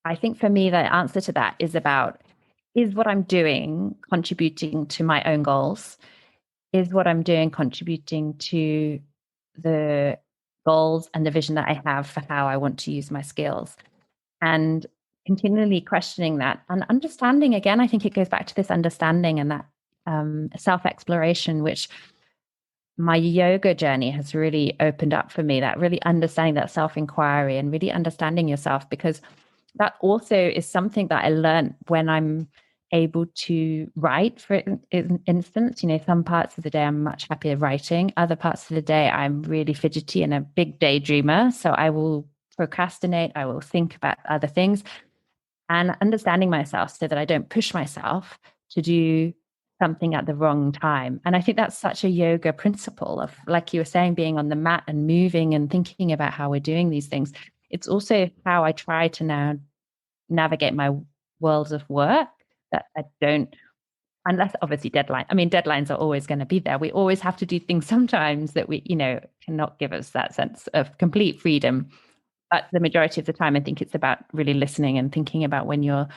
[SPEAKER 2] I think for me, the answer to that is what I'm doing contributing to my own goals? Is what I'm doing contributing to the goals and the vision that I have for how I want to use my skills? And continually questioning that and understanding, again, I think it goes back to this understanding and that self-exploration, which my yoga journey has really opened up for me, that really understanding that self-inquiry and really understanding yourself, because that also is something that I learned when I'm able to write, for instance. Some parts of the day I'm much happier writing. Other parts of the day I'm really fidgety and a big daydreamer. So I will procrastinate. I will think about other things, and understanding myself so that I don't push myself to do something at the wrong time. And I think that's such a yoga principle of, like you were saying, being on the mat and moving and thinking about how we're doing these things. It's also how I try to now navigate my worlds of work, that I don't, unless obviously deadlines are always going to be there. We always have to do things sometimes that we, cannot give us that sense of complete freedom. But the majority of the time, I think it's about really listening and thinking about when you're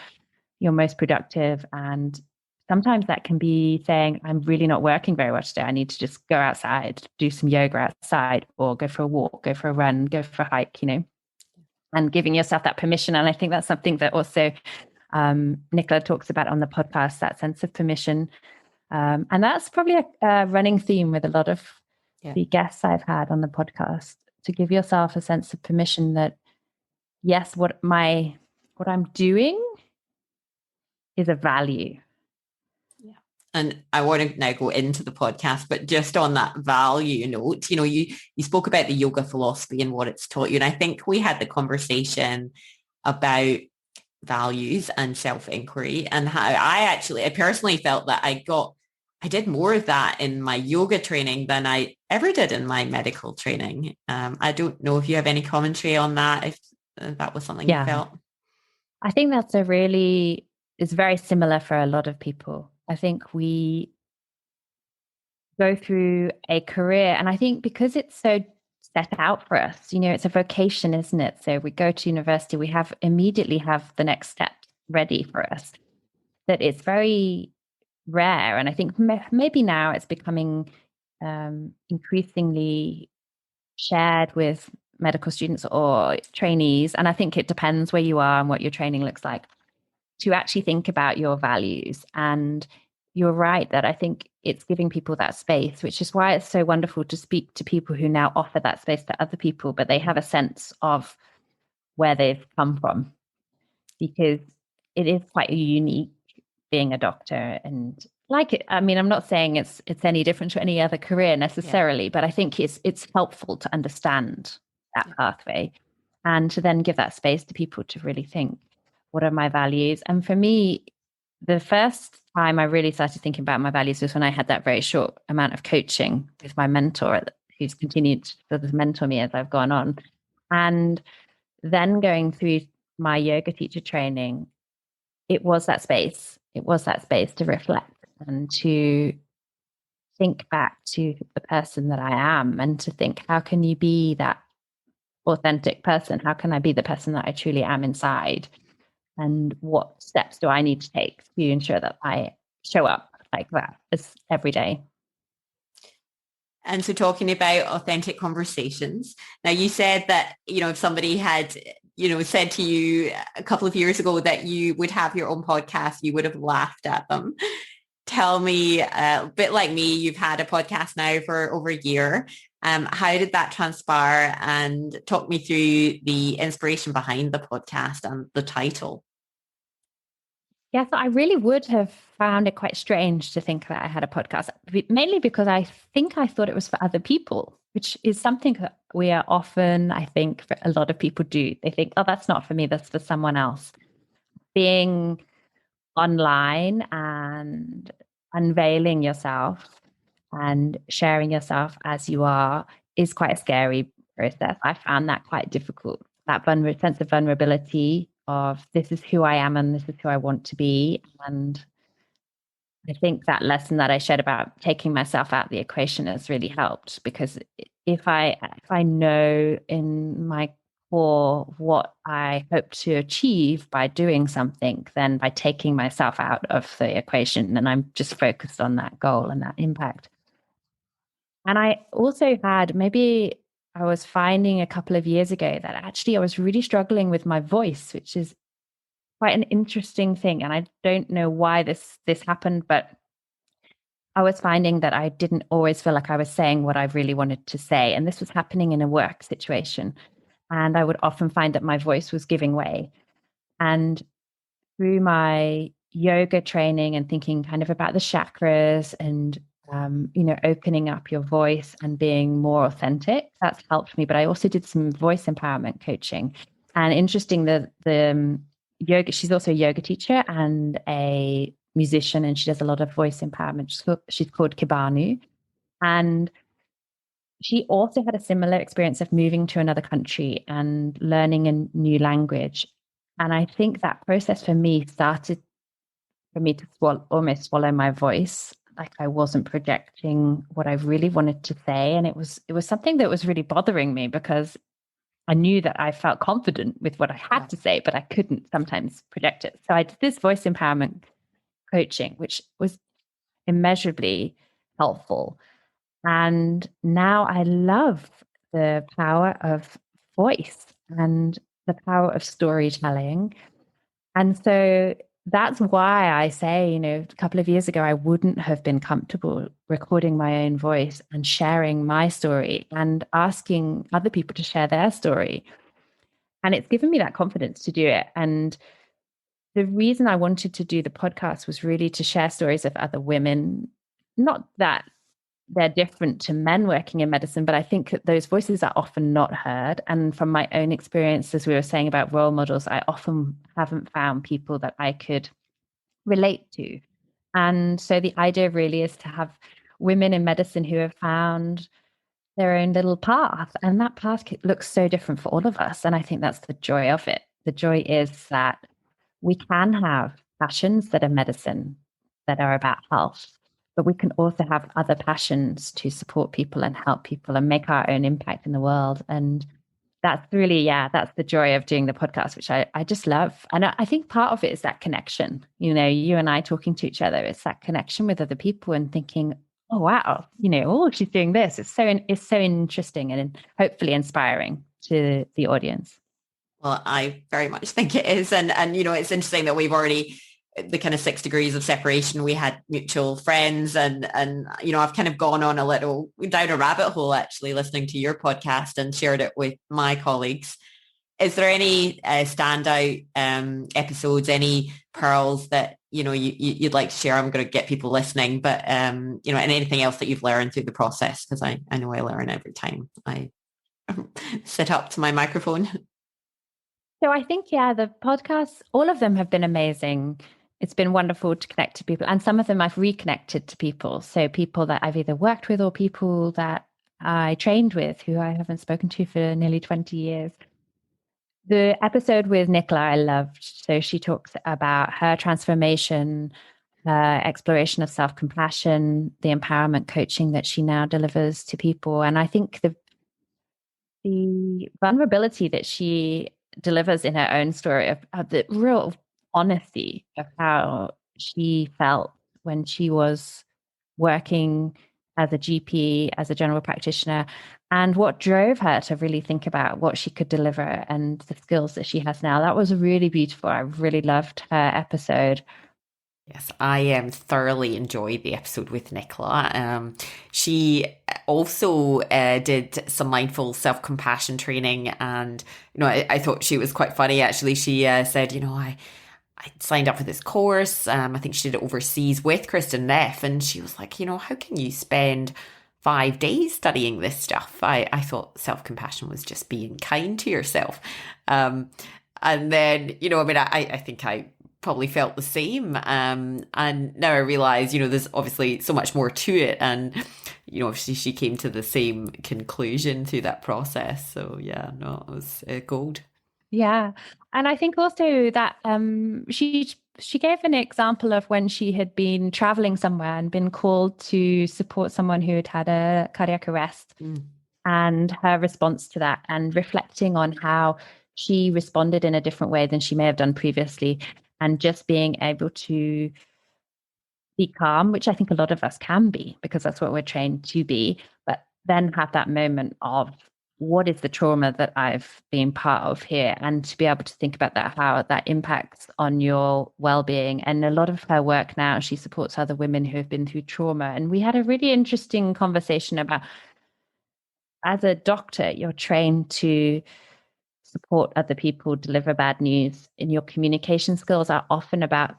[SPEAKER 2] most productive. And sometimes that can be saying, I'm really not working very well today. I need to just go outside, do some yoga outside, or go for a walk, go for a run, go for a hike, and giving yourself that permission. And I think that's something that also Nicola talks about on the podcast, that sense of permission. And that's probably a running theme with a lot of the guests I've had on the podcast, to give yourself a sense of permission that, yes, what I'm doing is a value.
[SPEAKER 1] Yeah. And I want to now go into the podcast, but just on that value note, you spoke about the yoga philosophy and what it's taught you. And I think we had the conversation about values and self-inquiry, and how I personally felt that I did more of that in my yoga training than I ever did in my medical training. I don't know if you have any commentary on that, if that was something you felt.
[SPEAKER 2] I think that's it's very similar for a lot of people. I think we go through a career, and I think because it's so set out for us, it's a vocation, isn't it? So we go to university, we immediately have the next step ready for us, that it's very rare. And I think maybe now it's becoming increasingly shared with medical students or trainees. And I think it depends where you are and what your training looks like, to actually think about your values. And you're right that I think it's giving people that space, which is why it's so wonderful to speak to people who now offer that space to other people, but they have a sense of where they've come from. because it is quite unique being a doctor. And like it, I mean, I'm not saying it's any different to any other career necessarily, but I think it's helpful to understand that pathway and to then give that space to people to really think, what are my values? And for me, the first time I really started thinking about my values was when I had that very short amount of coaching with my mentor, who's continued to sort of mentor me as I've gone on. And then going through my yoga teacher training, it was that space. It was that space to reflect and to think back to the person that I am, and to think, how can you be that authentic person? How can I be the person that I truly am inside? And what steps do I need to take to ensure that I show up like that every day?
[SPEAKER 1] And so talking about authentic conversations, now you said that, if somebody had, said to you a couple of years ago that you would have your own podcast, you would have laughed at them. Tell me, a bit like me, you've had a podcast now for over a year. How did that transpire? And talk me through the inspiration behind the podcast and the title.
[SPEAKER 2] Yeah, so I really would have found it quite strange to think that I had a podcast, mainly because I think I thought it was for other people, which is something that we are often, I think, for a lot of people do. They think, oh, that's not for me, that's for someone else. Being online and unveiling yourself and sharing yourself as you are is quite a scary process. I found that quite difficult, that sense of vulnerability of, this is who I am and this is who I want to be. And I think that lesson that I shared about taking myself out of the equation has really helped, because if I know in my core what I hope to achieve by doing something, then by taking myself out of the equation, and I'm just focused on that goal and that impact. And I also had, maybe I was finding a couple of years ago that actually I was really struggling with my voice, which is quite an interesting thing. And I don't know why this happened, but I was finding that I didn't always feel like I was saying what I really wanted to say. And this was happening in a work situation. And I would often find that my voice was giving way. And through my yoga training and thinking kind of about the chakras and opening up your voice and being more authentic, that's helped me. But I also did some voice empowerment coaching. And interesting, the yoga, she's also a yoga teacher and a musician, and she does a lot of voice empowerment. She's called Kibanu. And she also had a similar experience of moving to another country and learning a new language. And I think that process for me started for me to almost swallow my voice. Like I wasn't projecting what I really wanted to say. And it was something that was really bothering me, because I knew that I felt confident with what I had to say, but I couldn't sometimes project it. So I did this voice empowerment coaching, which was immeasurably helpful. And now I love the power of voice and the power of storytelling. And so that's why I say, a couple of years ago, I wouldn't have been comfortable recording my own voice and sharing my story and asking other people to share their story. And it's given me that confidence to do it. And the reason I wanted to do the podcast was really to share stories of other women, not that they're different to men working in medicine, but I think that those voices are often not heard. And from my own experience, as we were saying about role models, I often haven't found people that I could relate to. And so the idea really is to have women in medicine who have found their own little path. And that path looks so different for all of us. And I think that's the joy of it. The joy is that we can have passions that are medicine, that are about health, but we can also have other passions to support people and help people and make our own impact in the world. And that's really, that's the joy of doing the podcast, which I just love. And I think part of it is that connection, you and I talking to each other, it's that connection with other people and thinking, oh, wow, she's doing this. It's so interesting and hopefully inspiring to the audience.
[SPEAKER 1] Well, I very much think it is. And it's interesting that we've already, the kind of 6 degrees of separation, we had mutual friends and I've kind of gone on a little down a rabbit hole actually listening to your podcast and shared it with my colleagues. is there any standout episodes, any pearls that you'd like to share? I'm going to get people listening, but and anything else that you've learned through the process, because I know I learn every time I sit up to my microphone.
[SPEAKER 2] So I think, yeah, the podcasts, all of them have been amazing. It's been wonderful to connect to people. And some of them I've reconnected to people. So people that I've either worked with or people that I trained with who I haven't spoken to for nearly 20 years. The episode with Nicola I loved. So she talks about her transformation, her exploration of self-compassion, the empowerment coaching that she now delivers to people. And I think the vulnerability that she delivers in her own story of the real honesty of how she felt when she was working as a GP, as a general practitioner, and what drove her to really think about what she could deliver and the skills that she has now. That was really beautiful. I really loved her episode.
[SPEAKER 1] Yes, I thoroughly enjoyed the episode with Nicola. She also did some mindful self-compassion training, and I thought she was quite funny. Actually, she said, I signed up for this course. I think she did it overseas with Kristen Neff, and she was like, how can you spend 5 days studying this stuff? I thought self-compassion was just being kind to yourself. And then, I think I probably felt the same. And now I realize, there's obviously so much more to it. And, she came to the same conclusion through that process. So yeah, no, it was gold.
[SPEAKER 2] Yeah. And I think also that she gave an example of when she had been traveling somewhere and been called to support someone who had a cardiac arrest, and her response to that, and reflecting on how she responded in a different way than she may have done previously, and just being able to be calm, which I think a lot of us can be because that's what we're trained to be, but then have that moment of what is the trauma that I've been part of here, and to be able to think about that, how that impacts on your well-being. And a lot of her work now, she supports other women who have been through trauma. And we had a really interesting conversation about, as a doctor, you're trained to support other people deliver bad news, and your communication skills are often about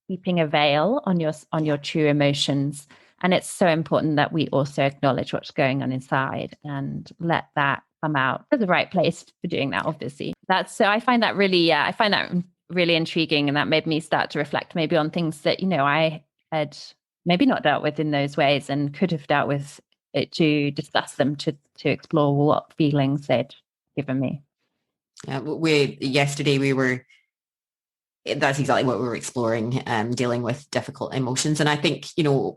[SPEAKER 2] keeping a veil on your true emotions. And it's so important that we also acknowledge what's going on inside and let that come out. There's the right place for doing that, obviously. I find that really intriguing. And that made me start to reflect maybe on things that, I had maybe not dealt with in those ways and could have dealt with it, to discuss them, to explore what feelings they'd given me.
[SPEAKER 1] Yesterday we were, that's exactly what we were exploring, dealing with difficult emotions. And I think,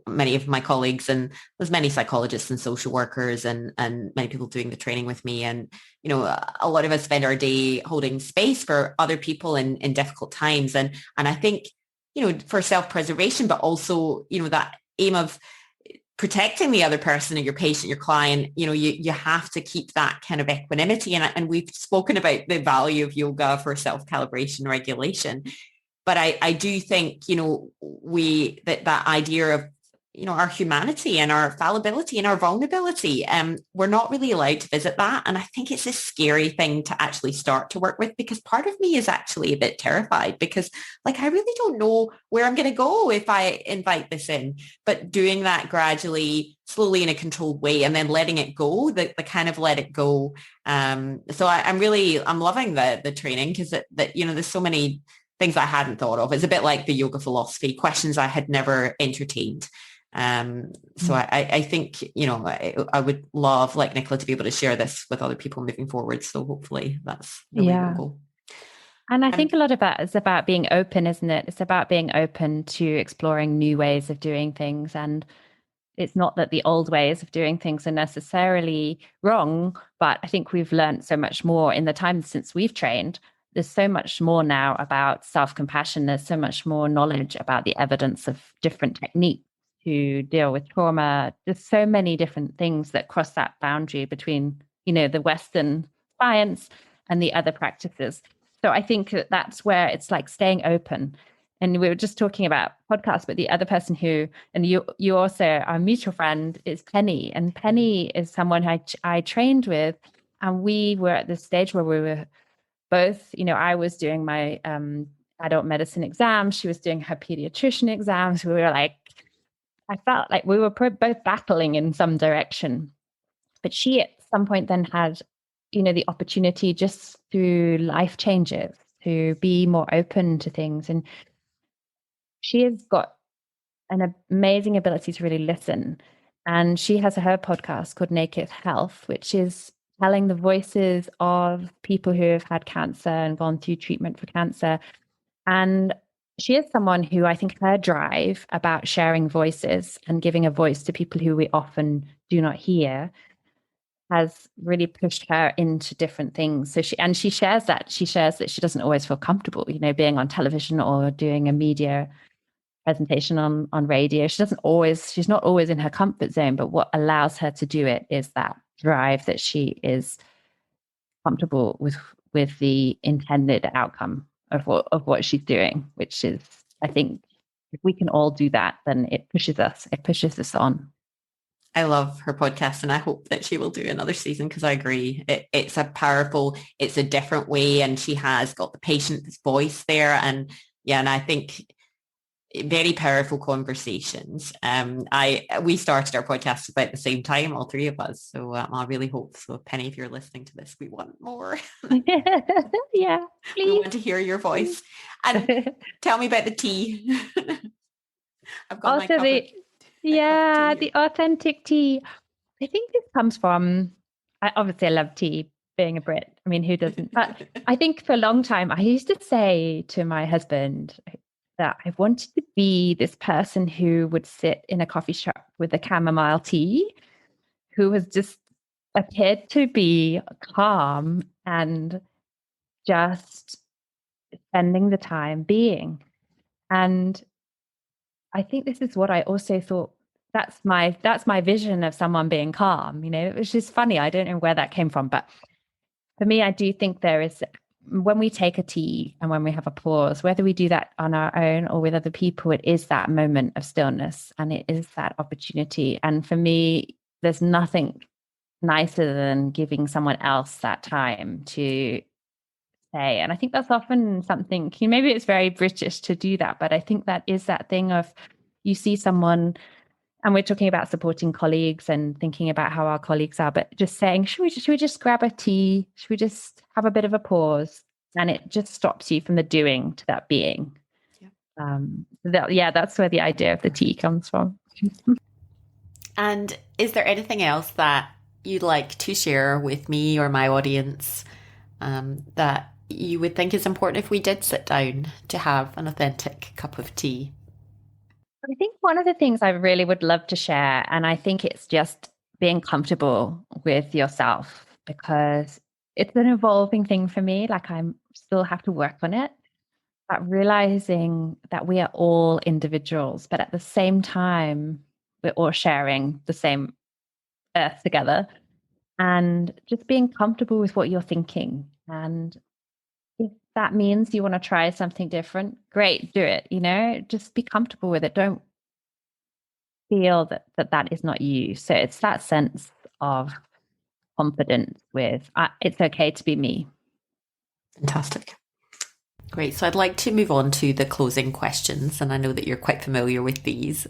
[SPEAKER 1] many of my colleagues, and there's many psychologists and social workers and many people doing the training with me. And, a lot of us spend our day holding space for other people in difficult times. And I think, for self-preservation, but also, that aim of protecting the other person or your patient, your client, you have to keep that kind of equanimity. And we've spoken about the value of yoga for self-calibration regulation. But I do think, that idea of, our humanity and our fallibility and our vulnerability, we're not really allowed to visit that. And I think it's a scary thing to actually start to work with, because part of me is actually a bit terrified, because I really don't know where I'm going to go if I invite this in, but doing that gradually, slowly, in a controlled way, and then letting it go, the kind of let it go. So I'm loving the training, because there's so many things I hadn't thought of. It's a bit like the yoga philosophy, questions I had never entertained. So I think, I would love, like Nicola, to be able to share this with other people moving forward. So hopefully that's the way we'll go.
[SPEAKER 2] And I think a lot of that is about being open, isn't it? It's about being open to exploring new ways of doing things. And it's not that the old ways of doing things are necessarily wrong, but I think we've learned so much more in the time since we've trained. There's so much more now about self-compassion. There's so much more knowledge about the evidence of different techniques to deal with trauma. There's so many different things that cross that boundary between, the Western science and the other practices. So I think that's where it's like staying open. And we were just talking about podcasts, but the other person and you also, our mutual friend, is Penny. And Penny is someone I trained with. And we were at this stage where we were both, I was doing my adult medicine exams. She was doing her pediatrician exams. We were like, I felt like we were both battling in some direction. But she at some point then had, the opportunity just through life changes to be more open to things. And she has got an amazing ability to really listen. And she has her podcast called Naked Health, which is telling the voices of people who have had cancer and gone through treatment for cancer. And she is someone who, I think her drive about sharing voices and giving a voice to people who we often do not hear has really pushed her into different things. So she shares that she doesn't always feel comfortable, being on television or doing a media presentation on radio. She's not always in her comfort zone, but what allows her to do it is that drive that she is comfortable with the intended outcome of what she's doing, which is, I think, if we can all do that, then it pushes us on.
[SPEAKER 1] I love her podcast, and I hope that she will do another season, because I agree. It's a different way, and she has got the patient's voice there. And I think very powerful conversations. We started our podcast about the same time, all three of us. So I really hope so. Penny, if you're listening to this, we want more.
[SPEAKER 2] Yeah, please.
[SPEAKER 1] We want to hear your voice. And tell me about the tea. I've got
[SPEAKER 2] also the authentic tea. I think this comes from, obviously I love tea, being a Brit. I mean, who doesn't? But I think for a long time, I used to say to my husband that I wanted to be this person who would sit in a coffee shop with a chamomile tea, who was just appeared to be calm and just spending the time being. And I think this is what I also thought. That's my vision of someone being calm. It was just funny. I don't know where that came from, but for me, I do think there is, when we take a tea and when we have a pause, whether we do that on our own or with other people, it is that moment of stillness, and it is that opportunity. And for me, there's nothing nicer than giving someone else that time to say. And I think that's often something, maybe it's very British to do that, but I think that is that thing of, you see someone, and we're talking about supporting colleagues and thinking about how our colleagues are, but just saying, should we just grab a tea? Should we just have a bit of a pause? And it just stops you from the doing to that being. Yeah. That's where the idea of the tea comes from.
[SPEAKER 1] And is there anything else that you'd like to share with me or my audience that you would think is important if we did sit down to have an authentic cup of tea?
[SPEAKER 2] I think one of the things I really would love to share, and I think it's just being comfortable with yourself, because it's an evolving thing for me. Like, I still have to work on it, but realizing that we are all individuals, but at the same time, we're all sharing the same earth together, and just being comfortable with what you're thinking. And if that means you want to try something different, great, do it. Just be comfortable with it. Don't feel that is not you. So it's that sense of confidence with, it's okay to be me.
[SPEAKER 1] Fantastic. Great. So I'd like to move on to the closing questions, and I know that you're quite familiar with these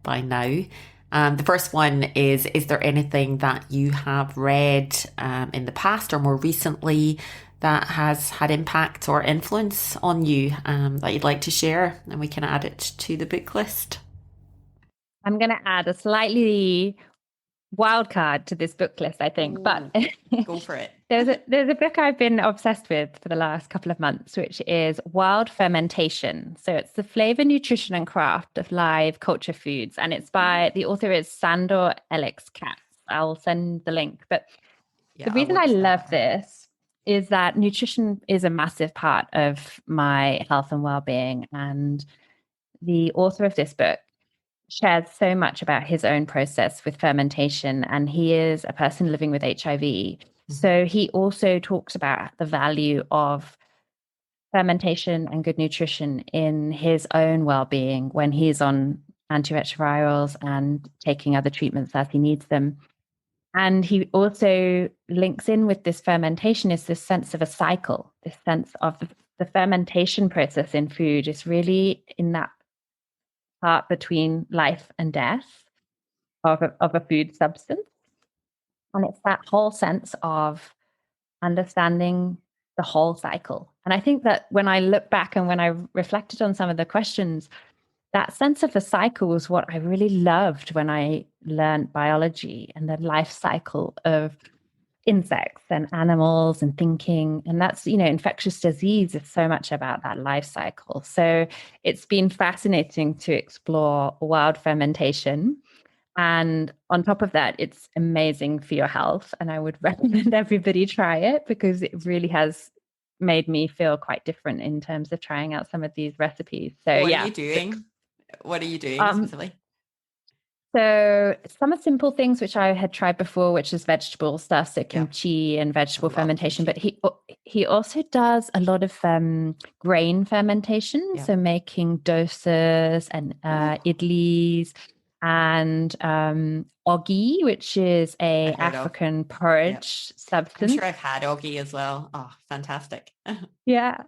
[SPEAKER 1] by now. The first one is there anything that you have read in the past or more recently that has had impact or influence on you that you'd like to share, and we can add it to the book list?
[SPEAKER 2] I'm going to add a slightly wild card to this book list, I think. But
[SPEAKER 1] go for it.
[SPEAKER 2] There's a book I've been obsessed with for the last couple of months, which is Wild Fermentation. So it's the flavor, nutrition, and craft of live culture foods, and it's by the author is Sandor Katz. I'll send the link. But the reason I love this is that nutrition is a massive part of my health and well-being, and the author of this book shares so much about his own process with fermentation, and he is a person living with HIV. Mm-hmm. So he also talks about the value of fermentation and good nutrition in his own well-being when he's on antiretrovirals and taking other treatments as he needs them. And he also links in with this fermentation is this sense of a cycle, this sense of the fermentation process in food is really in that part between life and death of a food substance. And it's that whole sense of understanding the whole cycle. And I think that when I look back and when I reflected on some of the questions, that sense of the cycle was what I really loved when I learned biology and the life cycle of insects and animals and thinking. And that's, infectious disease is so much about that life cycle. So it's been fascinating to explore wild fermentation. And on top of that, it's amazing for your health. And I would recommend everybody try it because it really has made me feel quite different in terms of trying out some of these recipes. So
[SPEAKER 1] What are
[SPEAKER 2] yeah.
[SPEAKER 1] you doing? What are you doing specifically?
[SPEAKER 2] So some of simple things which I had tried before, which is vegetable stuff, so kimchi and vegetable fermentation. Kimchi. But he also does a lot of grain fermentation, so making dosas and idlis and ogi, which is a African porridge substance.
[SPEAKER 1] I'm sure I've had ogi as well. Oh, fantastic.
[SPEAKER 2] Yeah.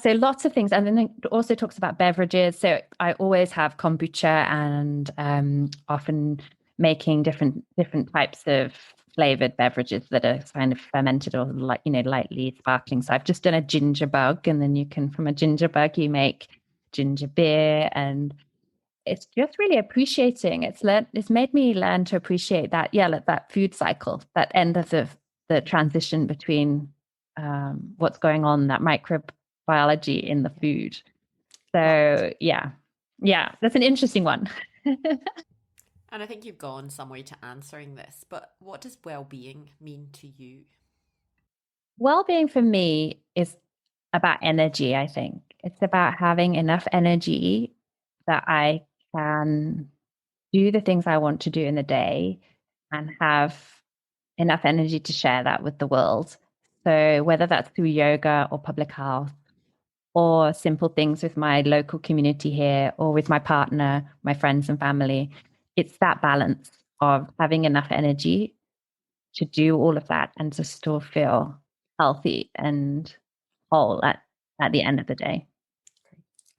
[SPEAKER 2] So lots of things. And then it also talks about beverages. So I always have kombucha and often making different types of flavored beverages that are kind of fermented or lightly sparkling. So I've just done a ginger bug, and then from a ginger bug, you make ginger beer. And it's just really appreciating. It's made me learn to appreciate that, that food cycle, that end of the transition between what's going on, that microbiology in the food. So yeah, that's an interesting one.
[SPEAKER 1] And I think you've gone some way to answering this, but what does well-being mean to you?
[SPEAKER 2] Well-being for me is about energy, I think. It's about having enough energy that I can do the things I want to do in the day and have enough energy to share that with the world. So whether that's through yoga or public health or simple things with my local community here or with my partner, my friends and family, it's that balance of having enough energy to do all of that and to still feel healthy and whole at the end of the day.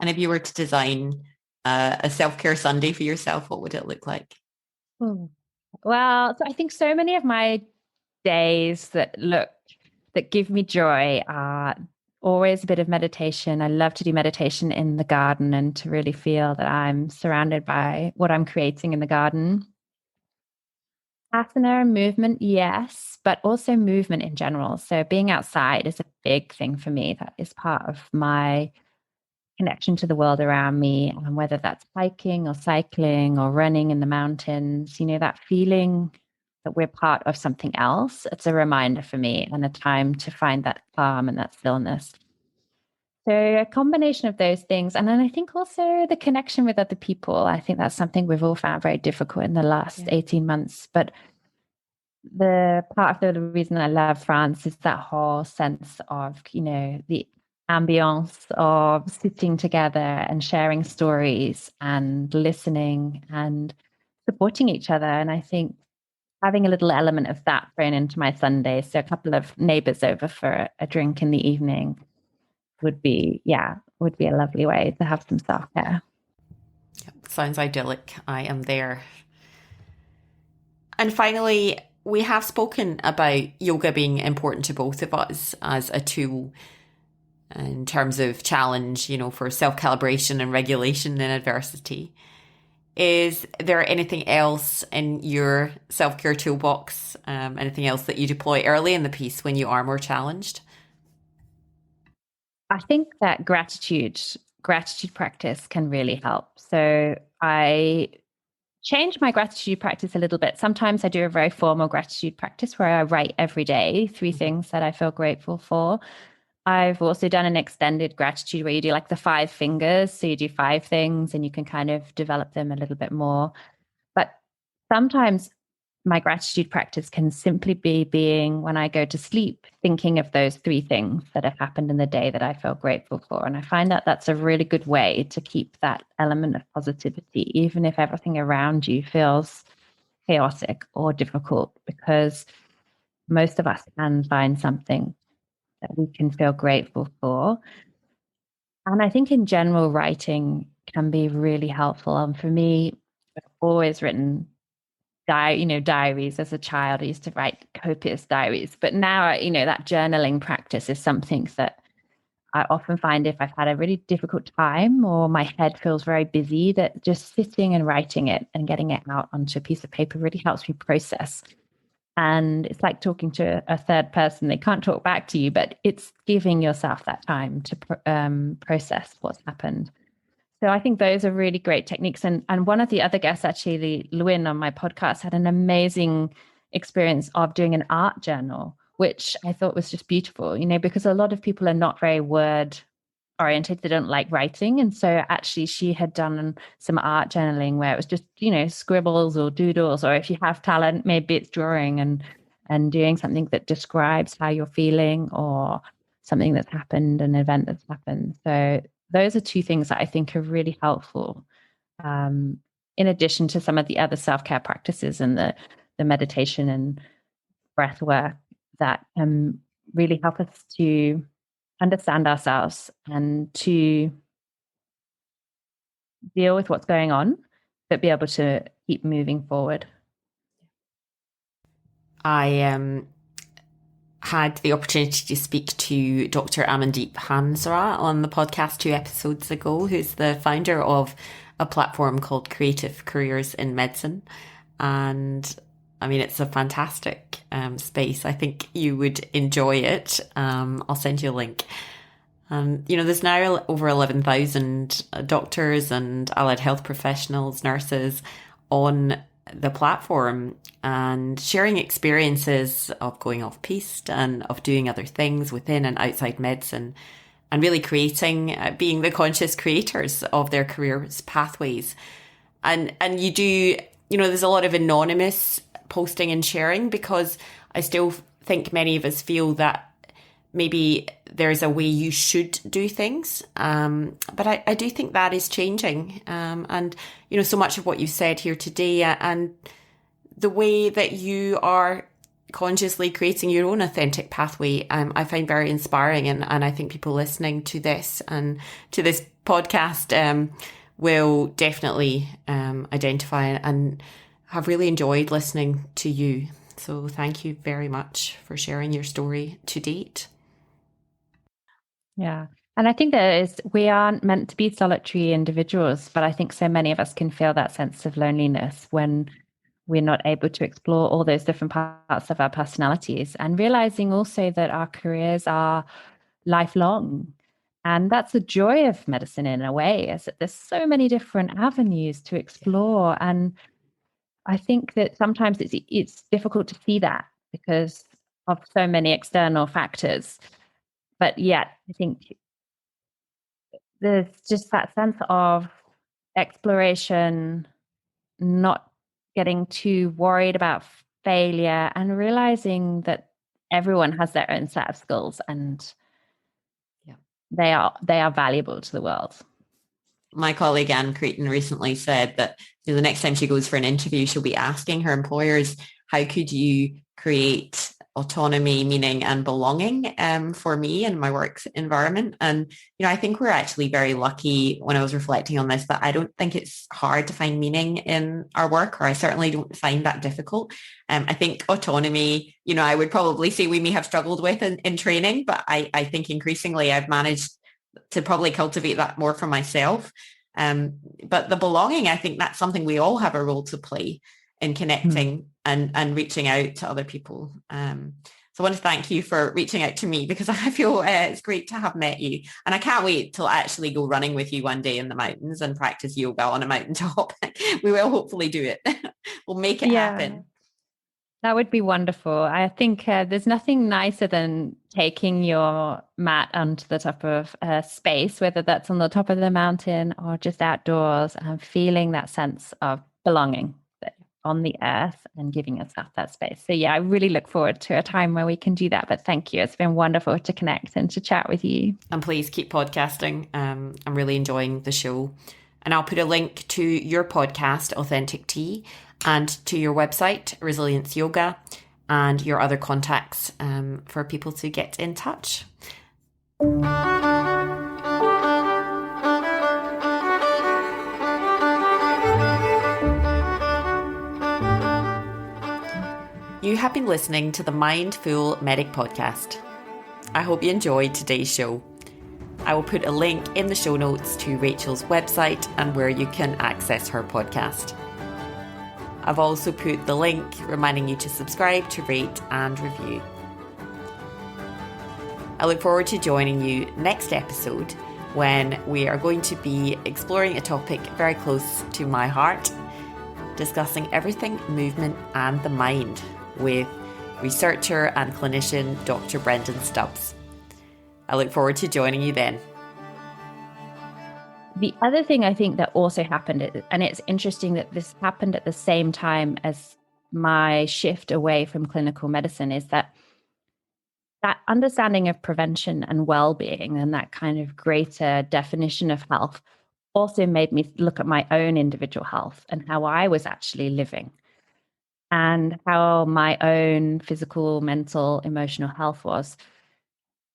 [SPEAKER 1] And if you were to design a self-care Sunday for yourself, what would it look like?
[SPEAKER 2] Well, so I think so many of my days that give me joy are always a bit of meditation. I love to do meditation in the garden and to really feel that I'm surrounded by what I'm creating in the garden. Asana movement, yes, but also movement in general. So being outside is a big thing for me. That is part of my connection to the world around me, and whether that's hiking or cycling or running in the mountains, that feeling that we're part of something else. It's a reminder for me and a time to find that calm and that stillness. So a combination of those things. And then I think also the connection with other people. I think that's something we've all found very difficult in the last 18 months. But the part of the reason I love France is that whole sense of, the ambience of sitting together and sharing stories and listening and supporting each other. And I think having a little element of that thrown into my Sunday, so a couple of neighbors over for a drink in the evening would be a lovely way to have some self-care.
[SPEAKER 1] Sounds idyllic. I am there. And finally, we have spoken about yoga being important to both of us as a tool in terms of challenge, for self-calibration and regulation in adversity. Is there anything else in your self-care toolbox, anything else that you deploy early in the piece when you are more challenged?
[SPEAKER 2] I think that gratitude practice can really help. So I change my gratitude practice a little bit. Sometimes I do a very formal gratitude practice where I write every day 3 things that I feel grateful for. I've also done an extended gratitude where you do like the 5 fingers. So you do 5 things and you can kind of develop them a little bit more. But sometimes my gratitude practice can simply be being when I go to sleep, thinking of those 3 things that have happened in the day that I feel grateful for. And I find that that's a really good way to keep that element of positivity, even if everything around you feels chaotic or difficult, because most of us can find something that we can feel grateful for. And I think in general, writing can be really helpful. And for me, I've always written diaries as a child. I used to write copious diaries, but now, that journaling practice is something that I often find if I've had a really difficult time or my head feels very busy, that just sitting and writing it and getting it out onto a piece of paper really helps me process. And it's like talking to a third person. They can't talk back to you, but it's giving yourself that time to process what's happened. So I think those are really great techniques. And one of the other guests, actually, Lewin on my podcast, had an amazing experience of doing an art journal, which I thought was just beautiful, because a lot of people are not very word oriented. They don't like writing. And so actually she had done some art journaling where it was just, scribbles or doodles, or if you have talent, maybe it's drawing and doing something that describes how you're feeling or something that's happened, an event that's happened. So those are two things that I think are really helpful, in addition to some of the other self-care practices and the meditation and breath work that can really help us to understand ourselves and to deal with what's going on, but be able to keep moving forward.
[SPEAKER 1] I had the opportunity to speak to Dr. Amandeep Hansra on the podcast 2 episodes ago, who's the founder of a platform called Creative Careers in Medicine. And I mean, it's a fantastic space. I think you would enjoy it. I'll send you a link. There's now over 11,000 doctors and allied health professionals, nurses on the platform and sharing experiences of going off piste and of doing other things within and outside medicine, and really creating, being the conscious creators of their careers pathways. And you do, there's a lot of anonymous posting and sharing, because I still think many of us feel that maybe there's a way you should do things. But I do think that is changing. And, so much of what you said here today and the way that you are consciously creating your own authentic pathway, I find very inspiring. And I think people listening to this and to this podcast will definitely identify and have really enjoyed listening to you. So thank you very much for sharing your story to date.
[SPEAKER 2] Yeah. And I think we aren't meant to be solitary individuals, but I think so many of us can feel that sense of loneliness when we're not able to explore all those different parts of our personalities, and realizing also that our careers are lifelong. And that's the joy of medicine in a way, is that there's so many different avenues to explore. And I think that sometimes it's difficult to see that because of so many external factors. But yet, I think there's just that sense of exploration, not getting too worried about failure, and realizing that everyone has their own set of skills and they are valuable to the world.
[SPEAKER 1] My colleague Anne Creighton recently said that the next time she goes for an interview, she'll be asking her employers, how could you create autonomy, meaning and belonging for me and my work environment? And, I think we're actually very lucky, when I was reflecting on this, that I don't think it's hard to find meaning in our work, or I certainly don't find that difficult. I think autonomy, I would probably say we may have struggled with in training, but I think increasingly I've managed to probably cultivate that more for myself. But the belonging, I think that's something we all have a role to play in connecting and reaching out to other people. So I want to thank you for reaching out to me, because I feel it's great to have met you. And I can't wait till I actually go running with you one day in the mountains and practice yoga on a mountaintop. We will hopefully do it. We'll make it happen.
[SPEAKER 2] That would be wonderful. I think there's nothing nicer than taking your mat onto the top of a space, whether that's on the top of the mountain or just outdoors, and feeling that sense of belonging on the earth and giving yourself that space. So I really look forward to a time where we can do that. But thank you. It's been wonderful to connect and to chat with you.
[SPEAKER 1] And please keep podcasting. I'm really enjoying the show. And I'll put a link to your podcast, Authentic Tea, and to your website, Resilience Yoga, and your other contacts for people to get in touch. You have been listening to the Mindful Medic podcast. I hope you enjoyed today's show. I will put a link in the show notes to Rachel's website and where you can access her podcast. I've also put the link reminding you to subscribe, to rate and review. I look forward to joining you next episode when we are going to be exploring a topic very close to my heart, discussing everything movement and the mind with researcher and clinician Dr. Brendan Stubbs. I look forward to joining you then.
[SPEAKER 2] The other thing I think that also happened, and it's interesting that this happened at the same time as my shift away from clinical medicine, is that understanding of prevention and well-being and that kind of greater definition of health also made me look at my own individual health and how I was actually living and how my own physical, mental, emotional health was.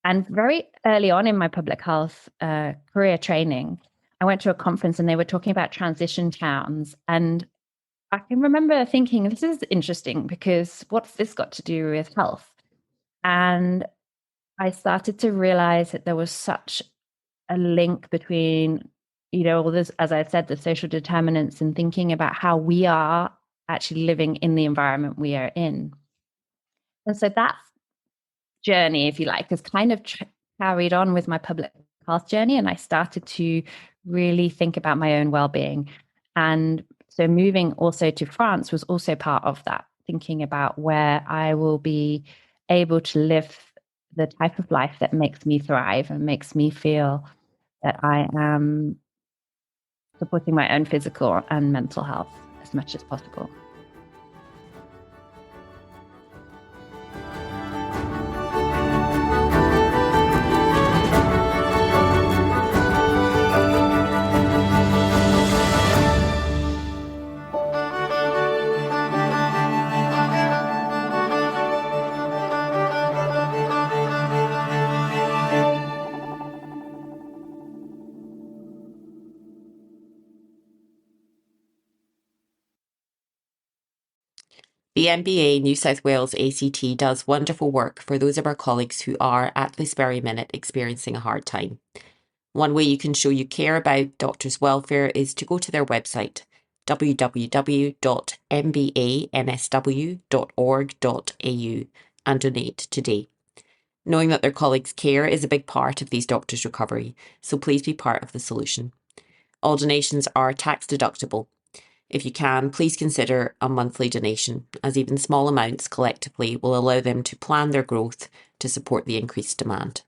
[SPEAKER 2] And very early on in my public health career training, I went to a conference and they were talking about transition towns. And I can remember thinking, this is interesting because what's this got to do with health? And I started to realize that there was such a link between, all this, as I said, the social determinants and thinking about how we are actually living in the environment we are in. And so that journey, if you like, has kind of carried on with my public health journey. And I started to really think about my own well-being. And so moving also to France was also part of that, thinking about where I will be able to live the type of life that makes me thrive and makes me feel that I am supporting my own physical and mental health as much as possible.
[SPEAKER 1] The MBA New South Wales ACT does wonderful work for those of our colleagues who are at this very minute experiencing a hard time. One way you can show you care about doctors' welfare is to go to their website, www.mbamsw.org.au, and donate today. Knowing that their colleagues' care is a big part of these doctors' recovery, so please be part of the solution. All donations are tax deductible. If you can, please consider a monthly donation, as even small amounts collectively will allow them to plan their growth to support the increased demand.